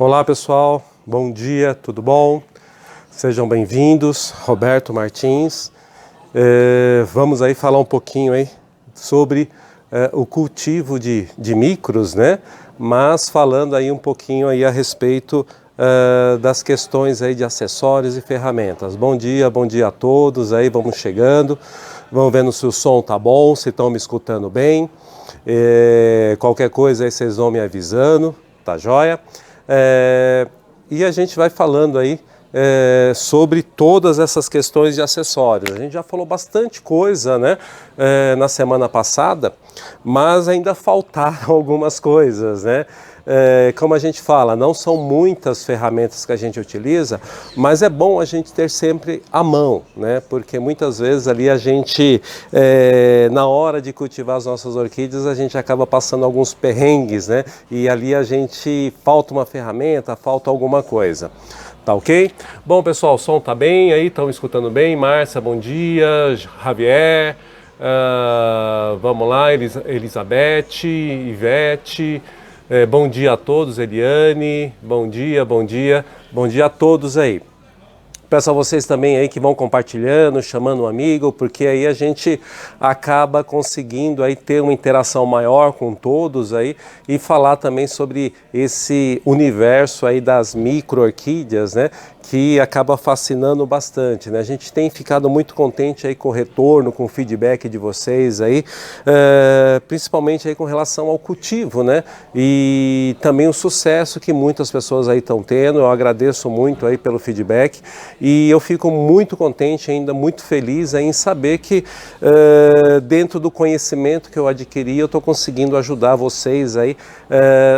Olá pessoal, bom dia, tudo bom? Sejam bem-vindos, Roberto Martins. Vamos aí falar um pouquinho aí sobre o cultivo de micros, né? Mas falando aí um pouquinho aí a respeito das questões aí de acessórios e ferramentas. Bom dia a todos aí, vamos chegando, vamos vendo se o som tá bom, se estão me escutando bem. Qualquer coisa aí vocês vão me avisando, tá joia? E a gente vai falando aí sobre todas essas questões de acessórios. A gente já falou bastante coisa, né, na semana passada, mas ainda faltaram algumas coisas, né? Como a gente fala, não são muitas ferramentas que a gente utiliza, mas é bom a gente ter sempre à mão, né? Porque muitas vezes ali a gente, na hora de cultivar as nossas orquídeas, a gente acaba passando alguns perrengues, né? E ali a gente falta uma ferramenta, falta alguma coisa. Tá ok? Bom, pessoal, o som tá bem aí? Estão me escutando bem? Márcia, bom dia. Javier, vamos lá, Elizabeth, Ivete. Bom dia a todos, Eliane, bom dia a todos aí. Peço a vocês também aí que vão compartilhando, chamando um amigo, porque aí a gente acaba conseguindo aí ter uma interação maior com todos aí e falar também sobre esse universo aí das micro-orquídeas, né? Que acaba fascinando bastante, né? A gente tem ficado muito contente aí com o retorno, com o feedback de vocês aí, principalmente aí com relação ao cultivo, né? E também o sucesso que muitas pessoas aí estão tendo. Eu agradeço muito aí pelo feedback e eu fico muito contente, ainda muito feliz aí em saber que dentro do conhecimento que eu adquiri, eu estou conseguindo ajudar vocês aí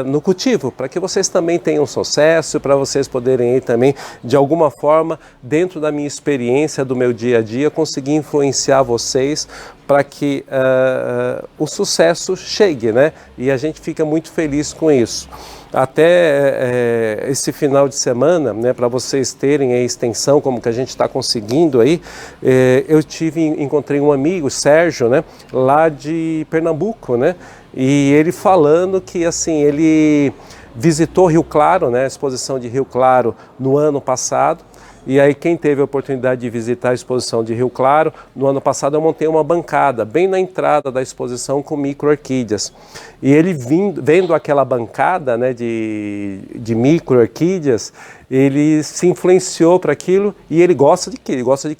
no cultivo, para que vocês também tenham sucesso, para vocês poderem aí também de alguma forma, dentro da minha experiência, do meu dia a dia, conseguir influenciar vocês para que o sucesso chegue, né? E a gente fica muito feliz com isso. Até esse final de semana, né, para vocês terem a extensão como que a gente está conseguindo aí, eu encontrei um amigo, Sérgio, né, lá de Pernambuco, né? E ele falando que assim, ele visitou Rio Claro, né, a exposição de Rio Claro no ano passado. E aí quem teve a oportunidade de visitar a exposição de Rio Claro, no ano passado eu montei uma bancada bem na entrada da exposição com micro-orquídeas. E ele vendo aquela bancada, né, de micro-orquídeas, ele se influenciou para aquilo e ele gosta de quê? Ele gosta de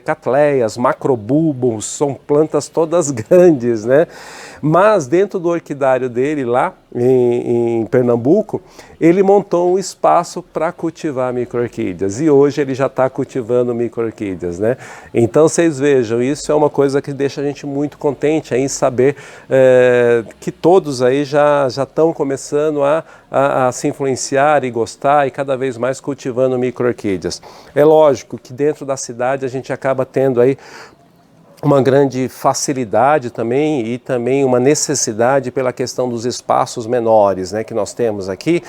catleias, macrobulbos, são plantas todas grandes, né? Mas dentro do orquidário dele lá em Pernambuco, ele montou um espaço para cultivar micro-orquídeas e hoje ele já está cultivando micro-orquídeas, né? Então vocês vejam, isso é uma coisa que deixa a gente muito contente aí em saber que todos aí já estão começando a se influenciar e gostar e cada vez mais cultivando micro-orquídeas. É lógico que dentro da cidade a gente acaba tendo aí uma grande facilidade também e também uma necessidade pela questão dos espaços menores, né, que nós temos aqui,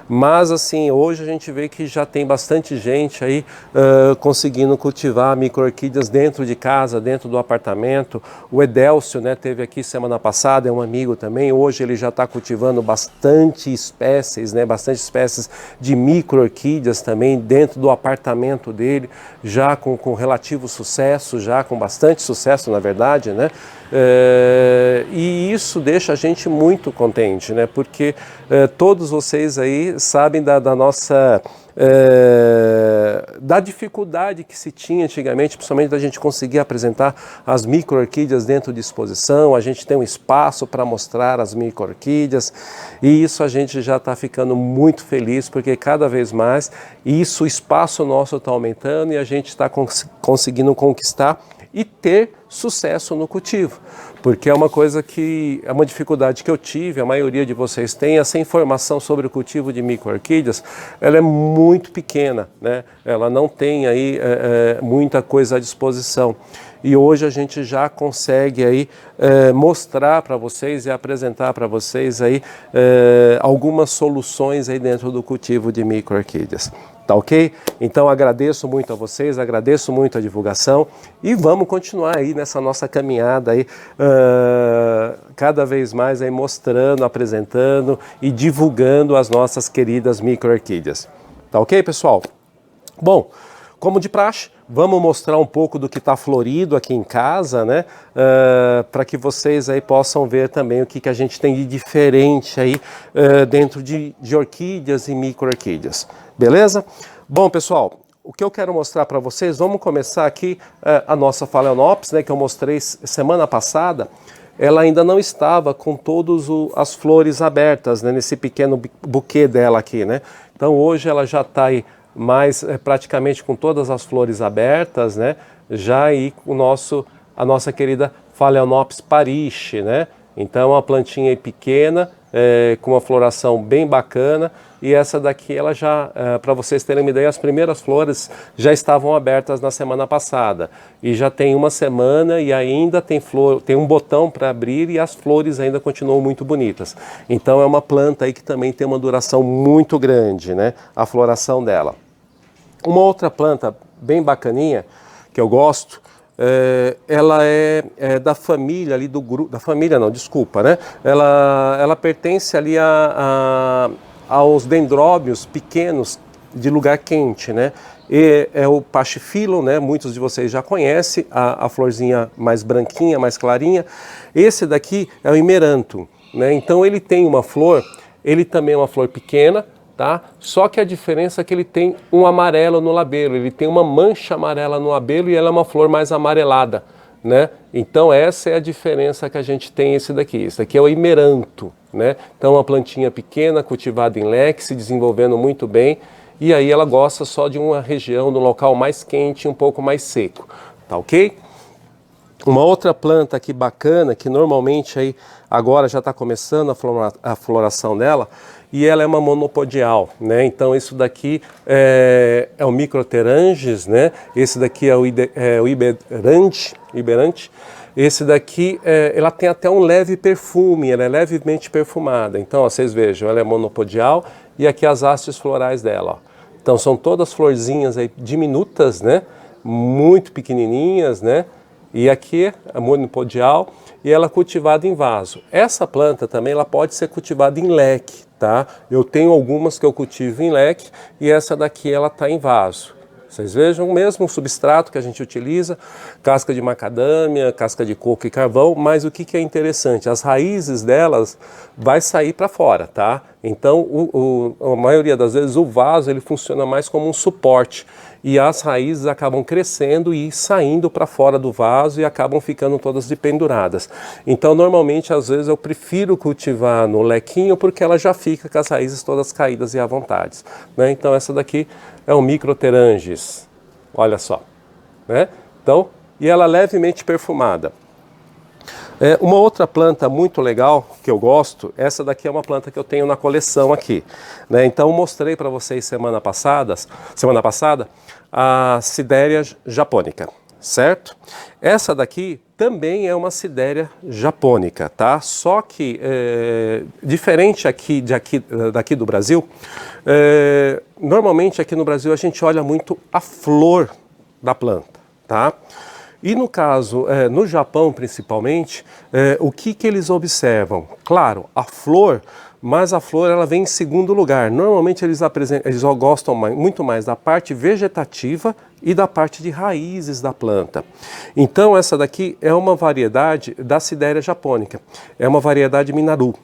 mas assim, hoje a gente vê que já tem bastante gente aí conseguindo cultivar micro-orquídeas dentro de casa, dentro do apartamento. O Edélcio, né, teve aqui semana passada, é um amigo também, hoje ele já está cultivando bastante espécies, né, bastante espécies de micro-orquídeas também dentro do apartamento dele, já com relativo sucesso, já com bastante sucesso, na verdade, né? E isso deixa a gente muito contente, né? Porque todos vocês aí sabem da nossa da dificuldade que se tinha antigamente, principalmente da gente conseguir apresentar as micro-orquídeas dentro de exposição. A gente tem um espaço para mostrar as micro-orquídeas e isso a gente já está ficando muito feliz, porque cada vez mais isso, o espaço nosso está aumentando e a gente está conseguindo conquistar e ter sucesso no cultivo, porque é uma coisa que é uma dificuldade que eu tive, a maioria de vocês tem, essa informação sobre o cultivo de micro-orquídeas, ela é muito pequena, né? Ela não tem aí muita coisa à disposição. E hoje a gente já consegue aí mostrar para vocês e apresentar para vocês aí algumas soluções aí dentro do cultivo de micro-orquídeas. Tá ok? Então agradeço muito a vocês, agradeço muito a divulgação e vamos continuar aí nessa nossa caminhada aí, cada vez mais aí mostrando, apresentando e divulgando as nossas queridas micro-orquídeas. Tá ok, pessoal? Bom, como de praxe, vamos mostrar um pouco do que está florido aqui em casa, né? Para que vocês aí possam ver também o que a gente tem de diferente aí dentro de orquídeas e micro-orquídeas. Beleza? Bom, pessoal, o que eu quero mostrar para vocês, vamos começar aqui a nossa Phalaenopsis, né? Que eu mostrei semana passada. Ela ainda não estava com todas as flores abertas, né? Nesse pequeno buquê dela aqui, né? Então hoje ela já está aí mas praticamente com todas as flores abertas, né? Já aí a nossa querida Phalaenopsis parish, né? Então uma plantinha aí pequena, com uma floração bem bacana, e essa daqui ela já, para vocês terem uma ideia, as primeiras flores já estavam abertas na semana passada, e já tem uma semana e ainda tem um botão para abrir e as flores ainda continuam muito bonitas. Então é uma planta aí que também tem uma duração muito grande, né? A floração dela. Uma outra planta bem bacaninha que eu gosto, ela é da família ali do grupo, da família não, desculpa, né? Ela pertence ali aos dendróbios pequenos de lugar quente, né? E é o Pachyphyllum, né? Muitos de vocês já conhecem, a florzinha mais branquinha, mais clarinha. Esse daqui é o Himeranthus, né? Então ele tem uma flor, ele também é uma flor pequena, tá? Só que a diferença é que ele tem um amarelo no labelo, ele tem uma mancha amarela no labelo e ela é uma flor mais amarelada, né? Então essa é a diferença que a gente tem esse daqui é o Himeranthus, né? Então uma plantinha pequena, cultivada em leque, se desenvolvendo muito bem, e aí ela gosta só de uma região, no local mais quente, um pouco mais seco, tá ok? Uma outra planta aqui bacana, que normalmente aí agora já está começando a floração dela, e ela é uma monopodial, né? Então isso daqui é o Microteranges, né? Esse daqui é o Iberante. Esse daqui, ela tem até um leve perfume, ela é levemente perfumada. Então, ó, vocês vejam, ela é monopodial e aqui as hastes florais dela, ó. Então são todas florzinhas aí diminutas, né? Muito pequenininhas, né? E aqui a monopodial e ela é cultivada em vaso. Essa planta também ela pode ser cultivada em leque, tá? Eu tenho algumas que eu cultivo em leque e essa daqui ela está em vaso. Vocês vejam o mesmo substrato que a gente utiliza, casca de macadâmia, casca de coco e carvão, mas o que é interessante, as raízes delas vai sair para fora, tá? Então, a maioria das vezes o vaso ele funciona mais como um suporte e as raízes acabam crescendo e saindo para fora do vaso e acabam ficando todas dependuradas. Então, normalmente, às vezes eu prefiro cultivar no lequinho porque ela já fica com as raízes todas caídas e à vontade, né? Então, essa daqui é um Microteranges, olha só, né? Então, e ela é levemente perfumada. Uma outra planta muito legal que eu gosto, essa daqui é uma planta que eu tenho na coleção aqui, né? Então eu mostrei para vocês semana passada a Sidéria japônica, certo? Essa daqui também é uma Sidéria japônica, tá? Só que diferente daqui do Brasil, normalmente aqui no Brasil a gente olha muito a flor da planta, tá? E no caso, no Japão principalmente, o que eles observam? Claro, a flor, mas a flor ela vem em segundo lugar. Normalmente eles gostam muito mais da parte vegetativa e da parte de raízes da planta. Então essa daqui é uma variedade da Sidéria japônica, é uma variedade Minaru,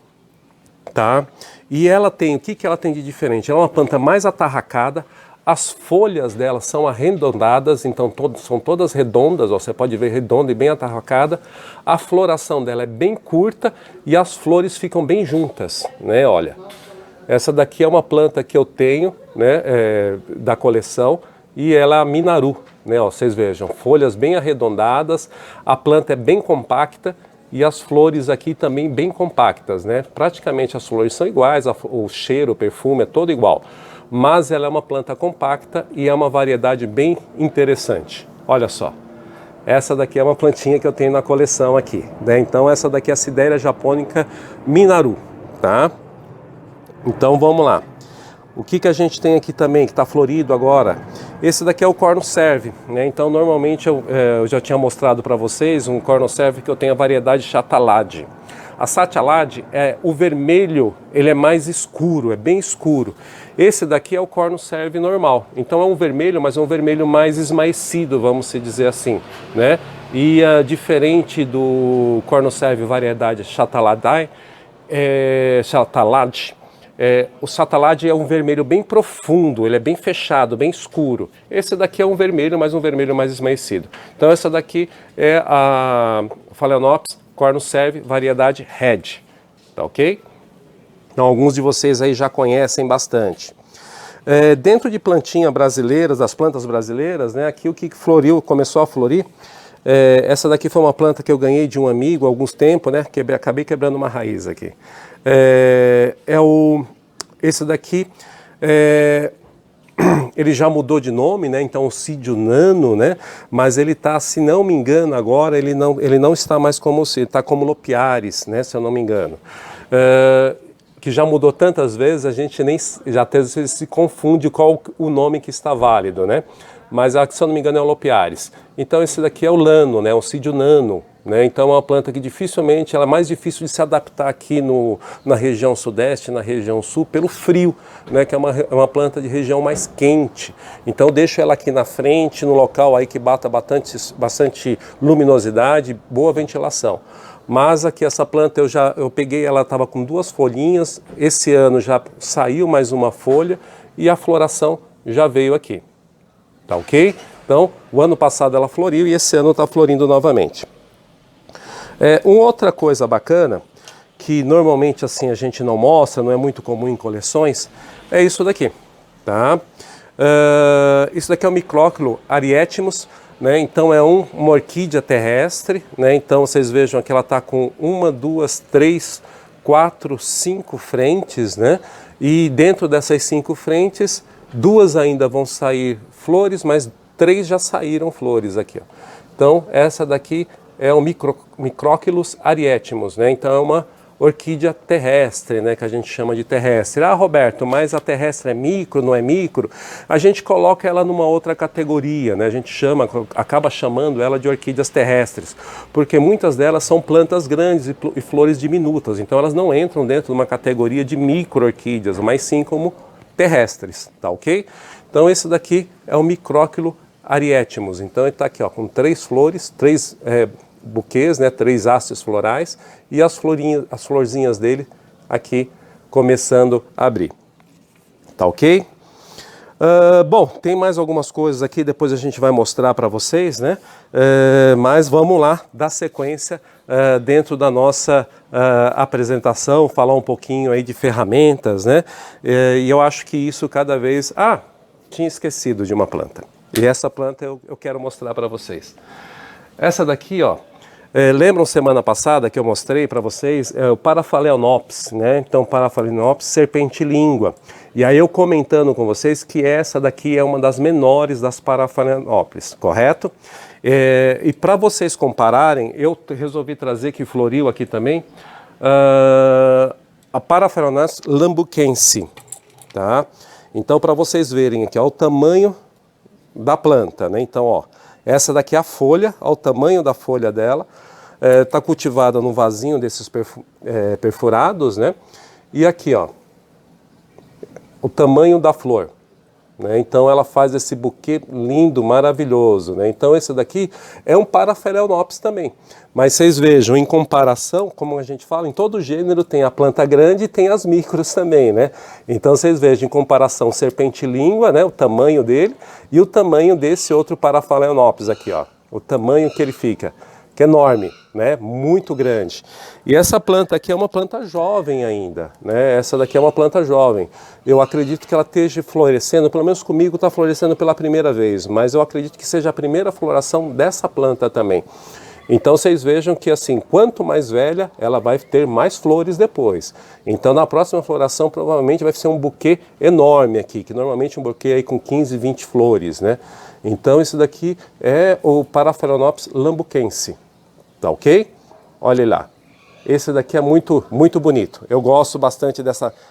tá? E ela tem, o que ela tem de diferente? Ela é uma planta mais atarracada. As folhas dela são arredondadas, então são todas redondas, ó, você pode ver redonda e bem atarracada. A floração dela é bem curta e as flores ficam bem juntas, né? Olha, essa daqui é uma planta que eu tenho, né, da coleção e ela é a Minaru, né? Ó, vocês vejam, folhas bem arredondadas, a planta é bem compacta e as flores aqui também bem compactas, né? Praticamente as flores são iguais, o cheiro, o perfume é todo igual. Mas ela é uma planta compacta e é uma variedade bem interessante. Olha só, essa daqui é uma plantinha que eu tenho na coleção aqui, né? Então essa daqui é a Sidéria japônica Minaru, tá? Então vamos lá. O que a gente tem aqui também, que está florido agora? Esse daqui é o corno serve, né? Então, normalmente, eu já tinha mostrado para vocês um corno serve que eu tenho a variedade Chatalade. A Chatalade, o vermelho, ele é mais escuro, é bem escuro. Esse daqui é o corno serve normal. Então, é um vermelho, mas é um vermelho mais esmaecido, vamos dizer assim, né? E diferente do corno serve variedade Chatalade, o Chatalade é um vermelho bem profundo, ele é bem fechado, bem escuro. Esse daqui é um vermelho, mas um vermelho mais esmaecido. Então essa daqui é a Phalaenopsis corno serve, variedade Red, tá ok? Então alguns de vocês aí já conhecem bastante. Dentro de plantinha brasileiras, das plantas brasileiras, né, aqui o que floriu, começou a florir, essa daqui foi uma planta que eu ganhei de um amigo há alguns tempos, né, acabei quebrando uma raiz aqui. Esse daqui, ele já mudou de nome, né? Então o Oncidio nano, né? Mas ele está, se não me engano agora, ele não está mais como Oncidio, está como Lopiaris, né? Se eu não me engano. Que já mudou tantas vezes, a gente já até vezes se confunde qual o nome que está válido, né? Mas se eu não me engano é o Lopiaris. Então esse daqui é o Lano, né? O Oncidio nano. Né? Então é uma planta que dificilmente, ela é mais difícil de se adaptar aqui na região sudeste, na região sul, pelo frio, né? Que é uma planta de região mais quente. Então eu deixo ela aqui na frente, no local aí que bata bastante luminosidade, boa ventilação. Mas aqui essa planta eu peguei, ela estava com 2 folhinhas, esse ano já saiu mais uma folha e a floração já veio aqui, tá ok? Então o ano passado ela floriu e esse ano está florindo novamente. Uma outra coisa bacana, que normalmente assim a gente não mostra, não é muito comum em coleções, é isso daqui, tá? Isso daqui é o Micróquilo arietimus, né? Então é uma orquídea terrestre, né? Então vocês vejam que ela está com 1, 2, 3, 4, 5 frentes, né? E dentro dessas 5 frentes, 2 ainda vão sair flores, mas 3 já saíram flores aqui, ó. Então essa daqui é o Micróquilus arietimus, né? Então é uma orquídea terrestre, né? Que a gente chama de terrestre. Ah, Roberto, mas a terrestre é micro, não é micro? A gente coloca ela numa outra categoria, né? A gente acaba chamando ela de orquídeas terrestres, porque muitas delas são plantas grandes e flores diminutas, então elas não entram dentro de uma categoria de micro-orquídeas, mas sim como terrestres, tá ok? Então esse daqui é o Micróquilo arietimus. Então ele está aqui, ó, com 3 flores, 3 buquês, né, 3 hastes florais e as florzinhas dele aqui começando a abrir. Tá ok? Bom, tem mais algumas coisas aqui, depois a gente vai mostrar para vocês, né? Mas vamos lá dar sequência dentro da nossa apresentação, falar um pouquinho aí de ferramentas, né? E eu acho que isso cada vez... tinha esquecido de uma planta. E essa planta eu quero mostrar para vocês. Essa daqui, ó, lembram semana passada que eu mostrei para vocês o Paraphalaenopsis, né? Então, Paraphalaenopsis serpentilíngua. E aí eu comentando com vocês que essa daqui é uma das menores das Paraphalaenopsis, correto? E para vocês compararem, eu resolvi trazer, que floriu aqui também, a Paraphalaenopsis lambuquense, tá? Então, para vocês verem aqui, ó, o tamanho da planta, né? Então, ó, essa daqui é a folha, ó, o tamanho da folha dela, está cultivada num vasinho desses perfurados, né? E aqui, ó, o tamanho da flor, né? Então ela faz esse buquê lindo, maravilhoso, né? Então esse daqui é um Paraphalaenopsis também. Mas vocês vejam, em comparação, como a gente fala, em todo gênero tem a planta grande e tem as micros também, né? Então vocês vejam, em comparação, serpentilíngua, né? O tamanho dele e o tamanho desse outro Paraphalaenopsis aqui, ó. O tamanho que ele fica, que é enorme, né? Muito grande. E essa planta aqui é uma planta jovem ainda, né? Essa daqui é uma planta jovem. Eu acredito que ela esteja florescendo, pelo menos comigo está florescendo pela primeira vez, mas eu acredito que seja a primeira floração dessa planta também. Então vocês vejam que assim, quanto mais velha, ela vai ter mais flores depois. Então na próxima floração provavelmente vai ser um buquê enorme aqui, que normalmente um buquê aí com 15, 20 flores, né? Então esse daqui é o Paraphalaenopsis lambuquense, tá ok? Olha lá. esse daqui é muito, muito bonito. Eu gosto bastante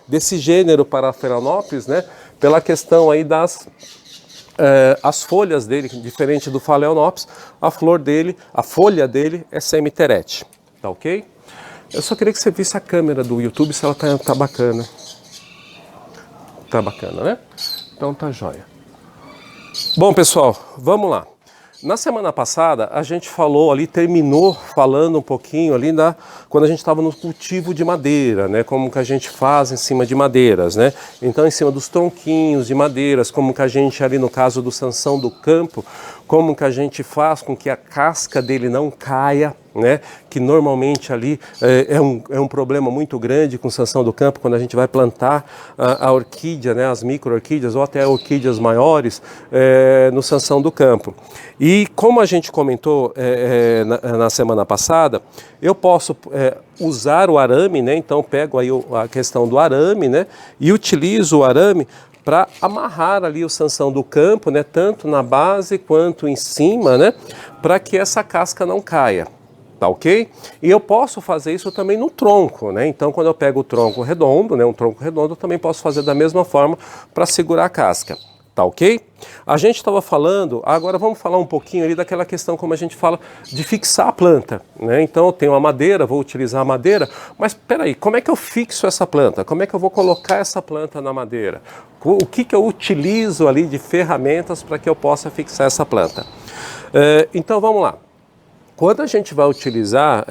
desse gênero Paraphalaenopsis, né? Pela questão aí as folhas dele, diferente do Phalaenopsis, a folha dele é semiterete, tá ok? Eu só queria que você visse a câmera do YouTube, se ela tá bacana. Tá bacana, né? Então tá jóia. Bom, pessoal, vamos lá. Na semana passada, a gente terminou falando um pouquinho ali quando a gente estava no cultivo de madeira, né? Como que a gente faz em cima de madeiras, né? Então, em cima dos tronquinhos de madeiras, como que a gente ali no caso do Sansão do Campo, como que a gente faz com que a casca dele não caia, né? Que normalmente ali é um problema muito grande com Sansão do Campo, quando a gente vai plantar a orquídea, né? As micro-orquídeas ou até orquídeas maiores no Sansão do Campo. E como a gente comentou na semana passada, eu posso usar o arame, né? Então pego aí a questão do arame, né? E utilizo o arame para amarrar ali o Sansão do Campo, né? Tanto na base quanto em cima, né? Para que essa casca não caia. Tá ok? E eu posso fazer isso também no tronco, né? Então, quando eu pego o tronco redondo, né? Um tronco redondo, eu também posso fazer da mesma forma para segurar a casca. Tá ok? A gente estava falando, agora vamos falar um pouquinho ali daquela questão como a gente fala de fixar a planta, né? Então eu tenho a madeira, vou utilizar a madeira, mas peraí, como é que eu fixo essa planta? Como é que eu vou colocar essa planta na madeira? O que eu utilizo ali de ferramentas para que eu possa fixar essa planta? Então vamos lá. Quando a gente vai utilizar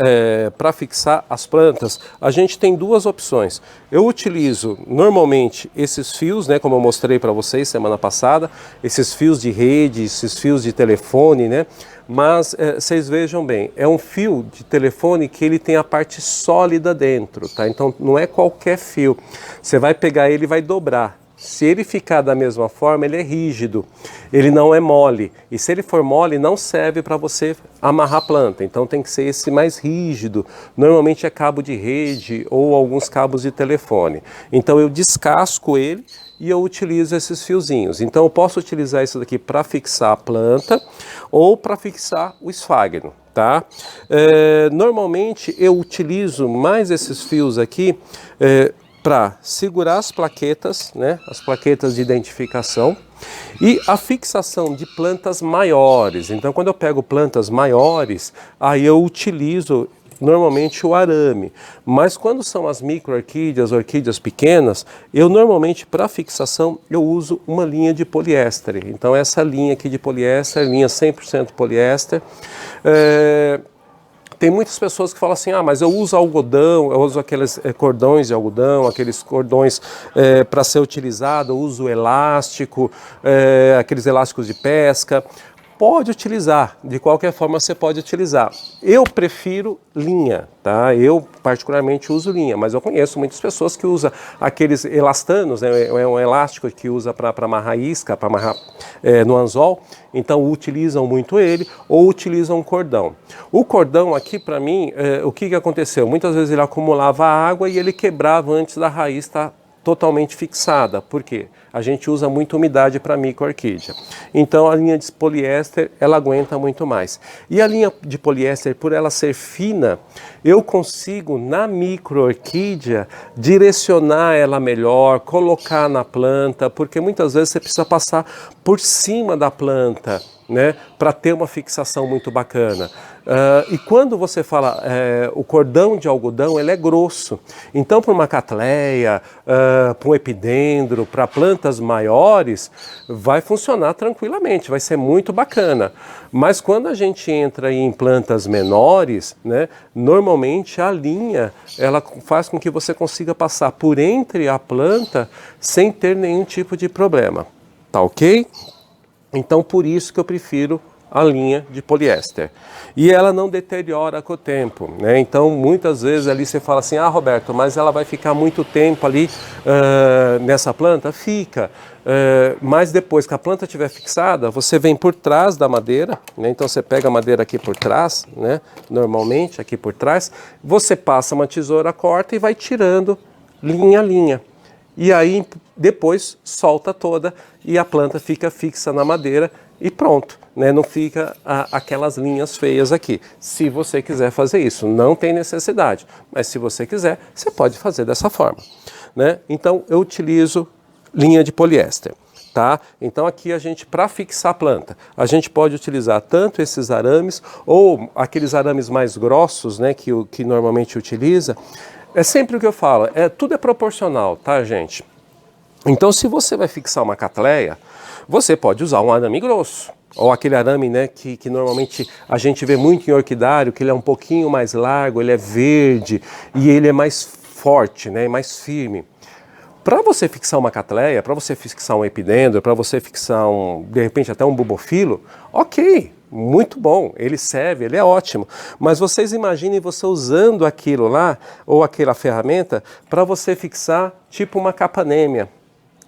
para fixar as plantas, a gente tem duas opções. Eu utilizo normalmente esses fios, né, como eu mostrei para vocês semana passada, esses fios de rede, esses fios de telefone, né? Mas vocês vejam bem, é um fio de telefone que ele tem a parte sólida dentro, tá? Então não é qualquer fio. Você vai pegar ele e vai dobrar. Se ele ficar da mesma forma, ele é rígido, ele não é mole. E se ele for mole, não serve para você amarrar a planta. Então tem que ser esse mais rígido. Normalmente é cabo de rede ou alguns cabos de telefone. Então eu descasco ele e eu utilizo esses fiozinhos. Então eu posso utilizar isso daqui para fixar a planta ou para fixar o esfagno, tá? Normalmente eu utilizo mais esses fios aqui para segurar as plaquetas, né, as plaquetas de identificação e a fixação de plantas maiores. Então, quando eu pego plantas maiores, aí eu utilizo normalmente o arame. Mas quando são as micro-orquídeas, orquídeas pequenas, eu normalmente para fixação eu uso uma linha de poliéster. Então, essa linha aqui de poliéster, linha 100% poliéster. Tem muitas pessoas que falam assim, mas eu uso algodão, eu uso aqueles cordões de algodão, aqueles cordões para ser utilizado, eu uso elástico, aqueles elásticos de pesca. Pode utilizar, de qualquer forma você pode utilizar. Eu prefiro linha, tá? Eu particularmente uso linha, mas eu conheço muitas pessoas que usam aqueles elastanos, né? É um elástico que usa para amarrar isca, para amarrar no anzol, então utilizam muito ele ou utilizam cordão. O cordão aqui para mim, o que aconteceu? Muitas vezes ele acumulava água e ele quebrava antes da raiz estar totalmente fixada. Por quê? A gente usa muita umidade para micro-orquídea. Então a linha de poliéster, ela aguenta muito mais. E a linha de poliéster, por ela ser fina, eu consigo na micro-orquídea direcionar ela melhor, colocar na planta, porque muitas vezes você precisa passar por cima da planta, né, para ter uma fixação muito bacana. E quando você fala o cordão de algodão, ele é grosso. Então, para uma catleia, para um epidendro, para plantas maiores, vai funcionar tranquilamente, vai ser muito bacana. Mas quando a gente entra em plantas menores, né, normalmente a linha ela faz com que você consiga passar por entre a planta sem ter nenhum tipo de problema. Tá ok? Então, por isso que eu prefiro a linha de poliéster. E ela não deteriora com o tempo, né? Então, muitas vezes ali você fala assim, Roberto, mas ela vai ficar muito tempo ali nessa planta? Fica. Mas depois que a planta estiver fixada, você vem por trás da madeira, né? Então você pega a madeira aqui por trás, né? Normalmente aqui por trás, você passa uma tesoura, corta e vai tirando linha a linha. E aí depois solta toda e a planta fica fixa na madeira e pronto, né? Não fica aquelas linhas feias aqui. Se você quiser fazer isso, não tem necessidade, mas se você quiser, você pode fazer dessa forma, né? Então eu utilizo linha de poliéster. Tá? Então aqui a gente, para fixar a planta, a gente pode utilizar tanto esses arames ou aqueles arames mais grossos, né, que normalmente utiliza. É sempre o que eu falo, tudo é proporcional, tá, gente? Então se você vai fixar uma catleia, você pode usar um arame grosso, ou aquele arame, né, que normalmente a gente vê muito em orquidário, que ele é um pouquinho mais largo, ele é verde e ele é mais forte, né, mais firme. Para você fixar uma catleia, para você fixar um epidendro, para você fixar de repente até um bulbofilo, ok, muito bom, ele serve, ele é ótimo. Mas vocês imaginem você usando aquilo lá, ou aquela ferramenta, para você fixar tipo uma capanêmia,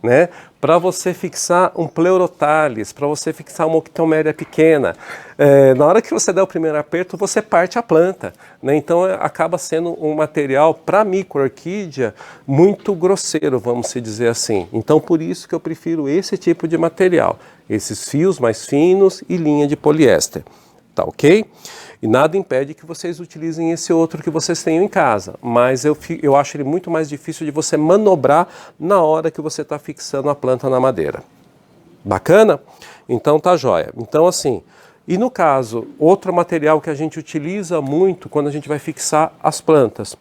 né? Para você fixar um pleurotalis, para você fixar uma octoméria pequena. Na hora que você der o primeiro aperto, você parte a planta, né? Então acaba sendo um material para micro-orquídea muito grosseiro, vamos se dizer assim. Então por isso que eu prefiro esse tipo de material, esses fios mais finos e linha de poliéster, tá ok? E nada impede que vocês utilizem esse outro que vocês tenham em casa, mas eu acho ele muito mais difícil de você manobrar na hora que você está fixando a planta na madeira. Bacana? Então tá jóia. Então assim, e no caso, outro material que a gente utiliza muito quando a gente vai fixar as plantas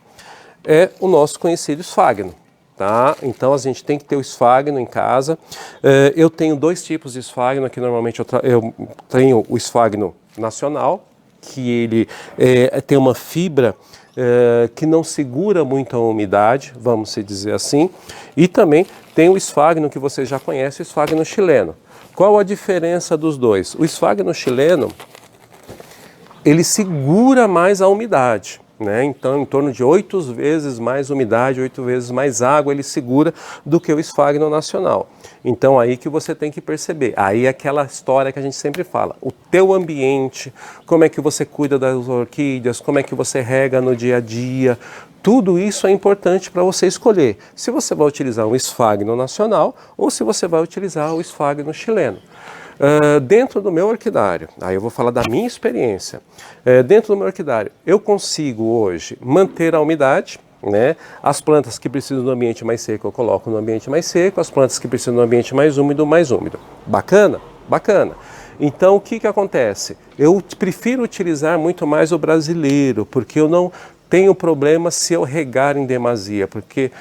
é o nosso conhecido esfagno. Tá? Então a gente tem que ter o esfagno em casa. Eu tenho dois tipos de esfagno, aqui normalmente eu tenho o esfagno nacional, que ele tem uma fibra que não segura muito a umidade, vamos se dizer assim, e também tem o esfagno que você já conhece, o esfagno chileno. Qual a diferença dos dois? O esfagno chileno, ele segura mais a umidade, né? Então, em torno de 8 vezes mais umidade, 8 vezes mais água ele segura do que o esfagno nacional. Então, aí que você tem que perceber. Aí é aquela história que a gente sempre fala. O teu ambiente, como é que você cuida das orquídeas, como é que você rega no dia a dia. Tudo isso é importante para você escolher se você vai utilizar um esfagno nacional ou se você vai utilizar o esfagno chileno. Dentro do meu orquidário, aí eu vou falar da minha experiência, dentro do meu orquidário eu consigo hoje manter a umidade, né? As plantas que precisam do ambiente mais seco eu coloco no ambiente mais seco, as plantas que precisam do ambiente mais úmido. Bacana? Bacana. Então o que acontece? Eu prefiro utilizar muito mais o brasileiro, porque eu não tenho problema se eu regar em demasia, porque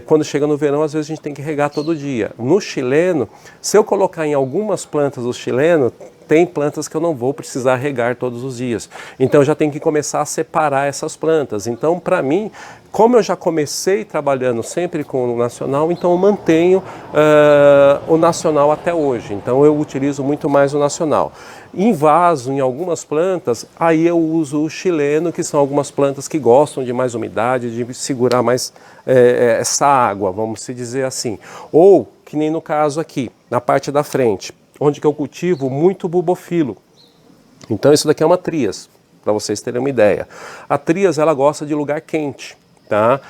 quando chega no verão, às vezes a gente tem que regar todo dia. No chileno, se eu colocar em algumas plantas do chileno, tem plantas que eu não vou precisar regar todos os dias. Então eu já tenho que começar a separar essas plantas. Então, para mim, como eu já comecei trabalhando sempre com o nacional, então eu mantenho o nacional até hoje. Então eu utilizo muito mais o nacional. Em vaso, em algumas plantas, aí eu uso o chileno, que são algumas plantas que gostam de mais umidade, de segurar mais essa água, vamos se dizer assim. Ou, que nem no caso aqui, na parte da frente, onde que eu cultivo muito bulbofilo. Então isso daqui é uma trías, para vocês terem uma ideia. A trías, ela gosta de lugar quente, tá?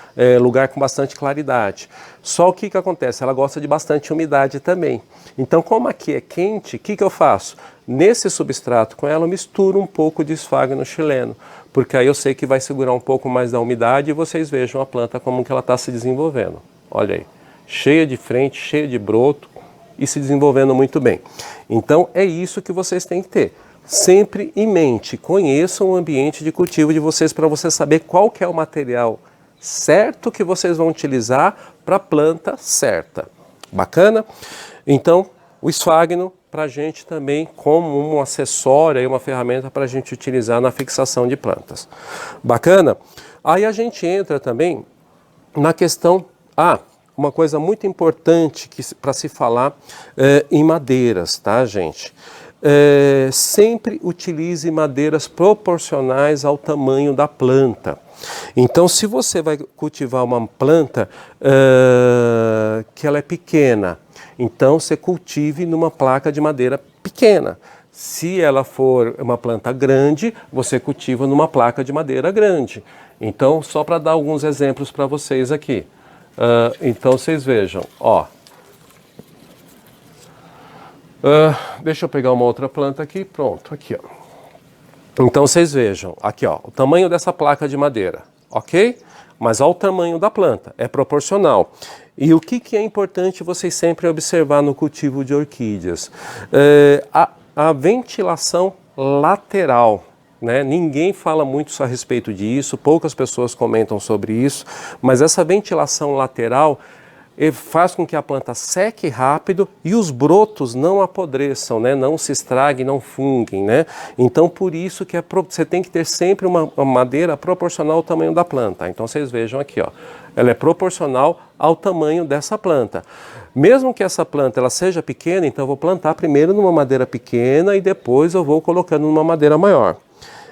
Lugar com bastante claridade. Só o que acontece? Ela gosta de bastante umidade também. Então, como aqui é quente, o que eu faço? Nesse substrato com ela eu misturo um pouco de esfagno chileno, porque aí eu sei que vai segurar um pouco mais da umidade e vocês vejam a planta como que ela está se desenvolvendo. Olha aí, cheia de frente, cheia de broto e se desenvolvendo muito bem. Então é isso que vocês têm que ter. Sempre em mente, conheçam o ambiente de cultivo de vocês para você saber qual que é o material certo que vocês vão utilizar para a planta certa. Bacana? Então, o esfagno para a gente também como um acessório, uma ferramenta para a gente utilizar na fixação de plantas. Bacana? Aí a gente entra também na questão... uma coisa muito importante para se falar em madeiras, tá, gente? Sempre utilize madeiras proporcionais ao tamanho da planta. Então, se você vai cultivar uma planta que ela é pequena, então você cultive numa placa de madeira pequena. Se ela for uma planta grande, você cultiva numa placa de madeira grande. Então, só para dar alguns exemplos para vocês aqui. Então vocês vejam, ó. Deixa eu pegar uma outra planta aqui, pronto, aqui ó. Então vocês vejam, aqui ó, o tamanho dessa placa de madeira, ok? Mas olha o tamanho da planta, é proporcional. E o que é importante vocês sempre observar no cultivo de orquídeas? A ventilação lateral, né? Ninguém fala muito a respeito disso, poucas pessoas comentam sobre isso, mas essa ventilação lateral faz com que a planta seque rápido e os brotos não apodreçam, né? Não se estraguem, não funguem, né? Então por isso que você tem que ter sempre uma madeira proporcional ao tamanho da planta. Então vocês vejam aqui, ó, ela é proporcional ao tamanho dessa planta. Mesmo que essa planta ela seja pequena, então eu vou plantar primeiro numa madeira pequena e depois eu vou colocando numa madeira maior.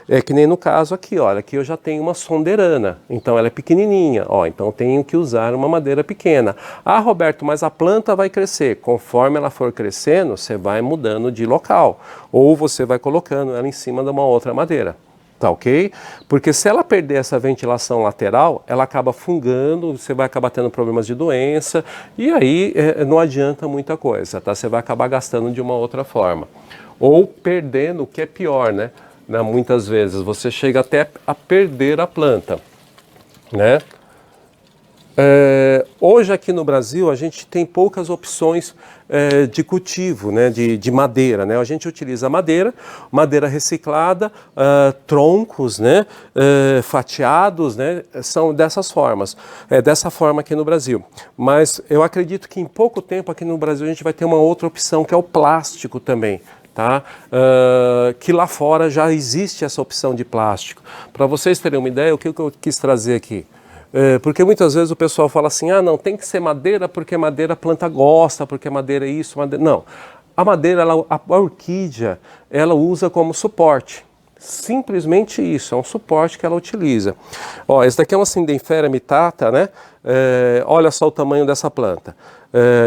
É que nem no caso aqui, olha, aqui eu já tenho uma sonderana, então ela é pequenininha, ó, então eu tenho que usar uma madeira pequena. Ah, Roberto, mas a planta vai crescer. Conforme ela for crescendo, você vai mudando de local, ou você vai colocando ela em cima de uma outra madeira. Tá ok? Porque se ela perder essa ventilação lateral, ela acaba fungando, você vai acabar tendo problemas de doença, e aí não adianta muita coisa, tá? Você vai acabar gastando de uma outra forma. Ou perdendo, o que é pior, né? Muitas vezes você chega até a perder a planta, né? Hoje aqui no Brasil a gente tem poucas opções de cultivo, né, de madeira, né? A gente utiliza madeira reciclada, troncos, né, fatiados, né, são dessas formas, dessa forma aqui no Brasil. Mas eu acredito que em pouco tempo aqui no Brasil a gente vai ter uma outra opção que é o plástico também. Tá? Que lá fora já existe essa opção de plástico. Para vocês terem uma ideia, o que eu quis trazer aqui? Porque muitas vezes o pessoal fala assim, ah não, tem que ser madeira porque madeira a planta gosta, porque madeira é isso, madeira... Não, a madeira, a orquídea, ela usa como suporte. Simplesmente isso, é um suporte que ela utiliza. Ó, esse daqui é uma Cindenfera mitata, né? Olha só o tamanho dessa planta.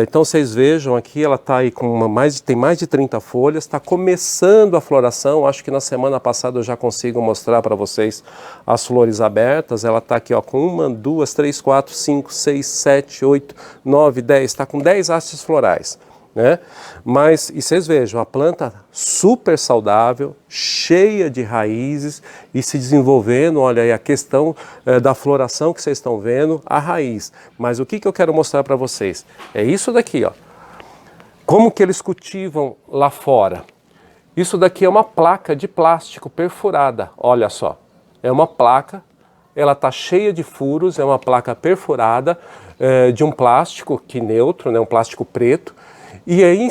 Então vocês vejam aqui, ela está aí com tem mais de 30 folhas, está começando a floração, acho que na semana passada eu já consigo mostrar para vocês as flores abertas. Ela está aqui ó, com 1, 2, 3, 4, 5, 6, 7, 8, 9, 10, está com 10 hastes florais. Né? Mas, e vocês vejam, a planta super saudável, cheia de raízes e se desenvolvendo, olha aí a questão da floração que vocês estão vendo, a raiz. Mas o que eu quero mostrar para vocês? É isso daqui, ó. Como que eles cultivam lá fora? Isso daqui é uma placa de plástico perfurada, olha só. É uma placa, ela está cheia de furos, é uma placa perfurada de um plástico que neutro, né, um plástico preto. E aí,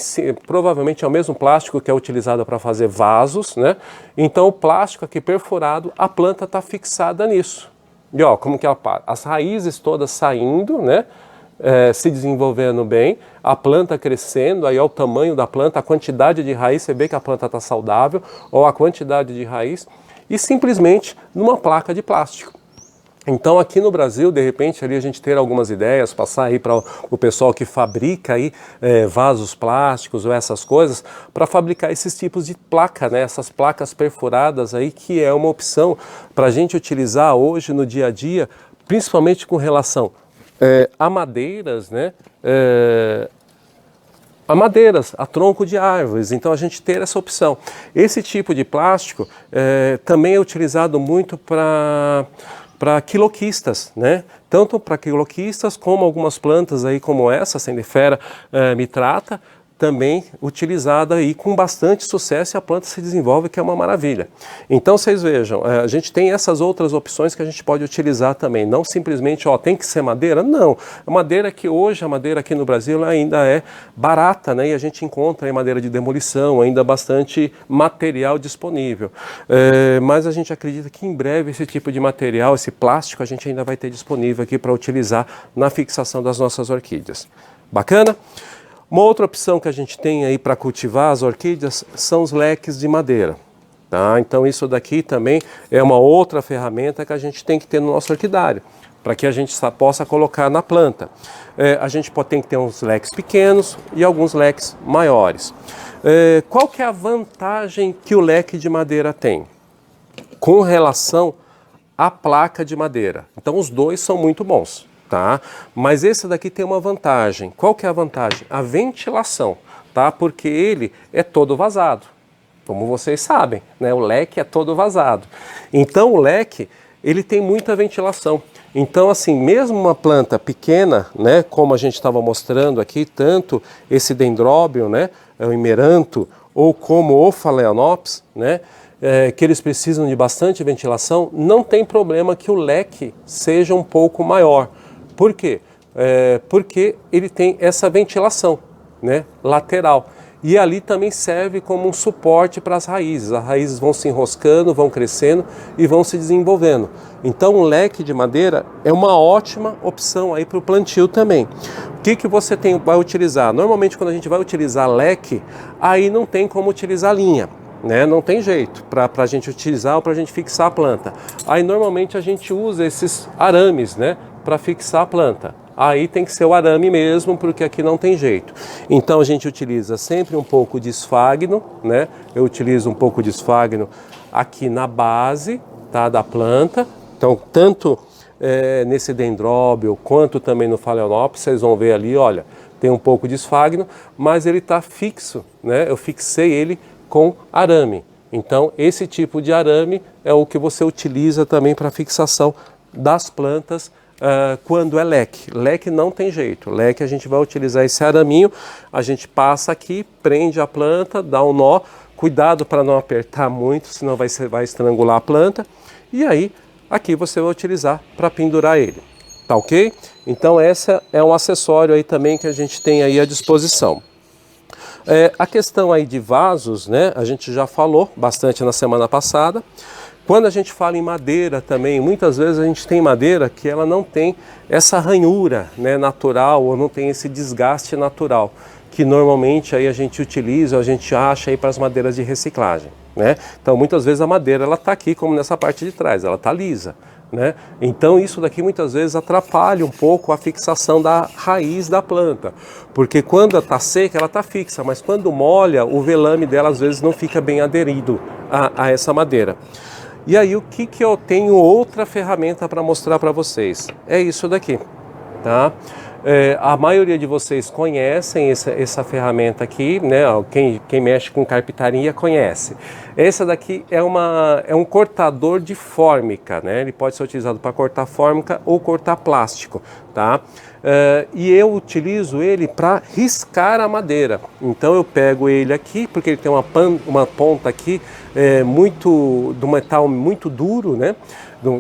provavelmente é o mesmo plástico que é utilizado para fazer vasos, né? Então o plástico aqui perfurado, a planta está fixada nisso. E ó, como que ela para? As raízes todas saindo, né? Se desenvolvendo bem, a planta crescendo, aí ó, o tamanho da planta, a quantidade de raiz, você vê que a planta está saudável, ou a quantidade de raiz, e simplesmente numa placa de plástico. Então aqui no Brasil, de repente, ali a gente ter algumas ideias, passar aí para o pessoal que fabrica aí vasos plásticos ou essas coisas, para fabricar esses tipos de placa, né? Essas placas perfuradas aí, que é uma opção para a gente utilizar hoje no dia a dia, principalmente com relação a madeiras, né? A tronco de árvores, então a gente ter essa opção. Esse tipo de plástico também é utilizado muito para quiloquistas, né? Tanto para quiloquistas como algumas plantas aí como essa, Cindenfera mitrata, também utilizada aí com bastante sucesso e a planta se desenvolve, que é uma maravilha. Então vocês vejam, a gente tem essas outras opções que a gente pode utilizar também, não simplesmente, ó, tem que ser madeira, não. A madeira que hoje, a madeira aqui no Brasil ainda é barata, né? E a gente encontra aí madeira de demolição, ainda bastante material disponível. Mas a gente acredita que em breve esse tipo de material, esse plástico, a gente ainda vai ter disponível aqui para utilizar na fixação das nossas orquídeas. Bacana? Uma outra opção que a gente tem aí para cultivar as orquídeas são os leques de madeira. Tá? Então isso daqui também é uma outra ferramenta que a gente tem que ter no nosso orquidário, para que a gente possa colocar na planta. A gente tem que ter uns leques pequenos e alguns leques maiores. Qual que é a vantagem que o leque de madeira tem com relação à placa de madeira? Então os dois são muito bons. Tá? Mas esse daqui tem uma vantagem. Qual que é a vantagem? A ventilação. tá? Porque ele é todo vazado, como vocês sabem, né? O leque é todo vazado. Então o leque, ele tem muita ventilação. Então assim, mesmo uma planta pequena, né, como a gente estava mostrando aqui, tanto esse dendróbio, né, o himeranto, ou como o Phalaenopsis, né, que eles precisam de bastante ventilação, não tem problema que o leque seja um pouco maior. Por quê? Porque ele tem essa ventilação, né, lateral. E ali também serve como um suporte para as raízes. As raízes vão se enroscando, vão crescendo e vão se desenvolvendo. Então um leque de madeira é uma ótima opção aí para o plantio também. O que você vai utilizar? Normalmente quando a gente vai utilizar leque, aí não tem como utilizar linha, né? Não tem jeito para a gente utilizar ou para a gente fixar a planta. Aí normalmente a gente usa esses arames, né, para fixar a planta. Aí tem que ser o arame mesmo, porque aqui não tem jeito. Então a gente utiliza sempre um pouco de esfagno, né? Eu utilizo um pouco de esfagno aqui na base, tá, da planta. Então tanto nesse dendróbio quanto também no Phalaenopsis, vocês vão ver ali, olha, tem um pouco de esfagno, mas ele está fixo, né? Eu fixei ele com arame. Então esse tipo de arame é o que você utiliza também para fixação das plantas. Quando é leque. Leque não tem jeito. Leque a gente vai utilizar esse araminho, a gente passa aqui, prende a planta, dá um nó, cuidado para não apertar muito, senão vai estrangular a planta. E aí, aqui você vai utilizar para pendurar ele. Tá ok? Então esse é um acessório aí também que a gente tem aí à disposição. A questão aí de vasos, né? A gente já falou bastante na semana passada. Quando a gente fala em madeira também, muitas vezes a gente tem madeira que ela não tem essa ranhura, né, natural, ou não tem esse desgaste natural, que normalmente aí a gente utiliza, a gente acha aí para as madeiras de reciclagem, né? Então muitas vezes a madeira ela está aqui como nessa parte de trás, ela está lisa, né? Então isso daqui muitas vezes atrapalha um pouco a fixação da raiz da planta, porque quando ela está seca ela está fixa, mas quando molha o velame dela às vezes não fica bem aderido a essa madeira. E aí o que eu tenho outra ferramenta para mostrar para vocês? É isso daqui, tá? A maioria de vocês conhecem essa ferramenta aqui, né? Quem mexe com carpintaria conhece. Essa daqui é um cortador de fórmica, né? Ele pode ser utilizado para cortar fórmica ou cortar plástico, tá? E eu utilizo ele para riscar a madeira. Então eu pego ele aqui, porque ele tem uma ponta aqui do metal muito duro, né?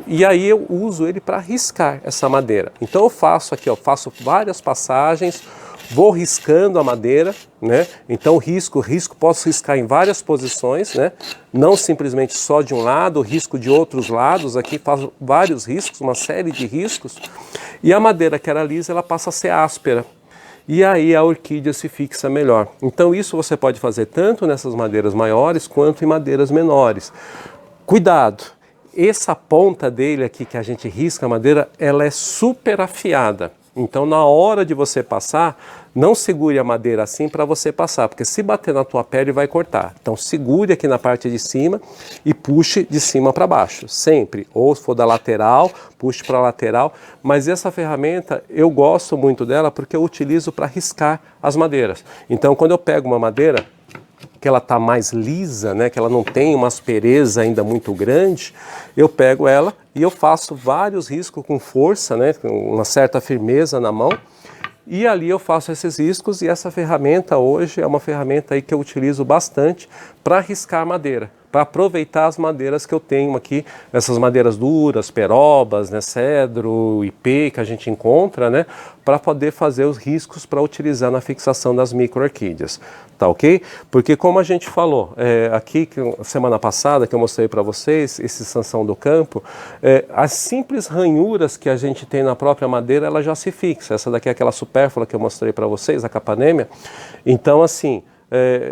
E aí eu uso ele para riscar essa madeira. Então eu faço aqui, faço várias passagens, vou riscando a madeira, né? Então risco, posso riscar em várias posições, né? Não simplesmente só de um lado, risco de outros lados, aqui faço vários riscos, uma série de riscos. E a madeira que era lisa, ela passa a ser áspera. E aí a orquídea se fixa melhor. Então isso você pode fazer tanto nessas madeiras maiores quanto em madeiras menores. Cuidado! Essa ponta dele aqui que a gente risca a madeira, ela é super afiada. Então na hora de você passar, não segure a madeira assim para você passar, porque se bater na tua pele vai cortar. Então segure aqui na parte de cima e puxe de cima para baixo, sempre. Ou se for da lateral, puxe para a lateral. Mas essa ferramenta eu gosto muito dela porque eu utilizo para riscar as madeiras. Então quando eu pego uma madeira que ela está mais lisa, né, que ela não tem uma aspereza ainda muito grande, eu pego ela e eu faço vários riscos com força, né, com uma certa firmeza na mão, e ali eu faço esses riscos, e essa ferramenta hoje é uma ferramenta aí que eu utilizo bastante para riscar madeira, para aproveitar as madeiras que eu tenho aqui, essas madeiras duras, perobas, né, cedro, ipê que a gente encontra, né, para poder fazer os riscos para utilizar na fixação das micro-orquídeas, tá ok? Porque como a gente falou aqui semana passada que eu mostrei para vocês, esse Sansão do campo, as simples ranhuras que a gente tem na própria madeira, ela já se fixa. Essa daqui é aquela supérflua que eu mostrei para vocês, a capanêmia. Então assim,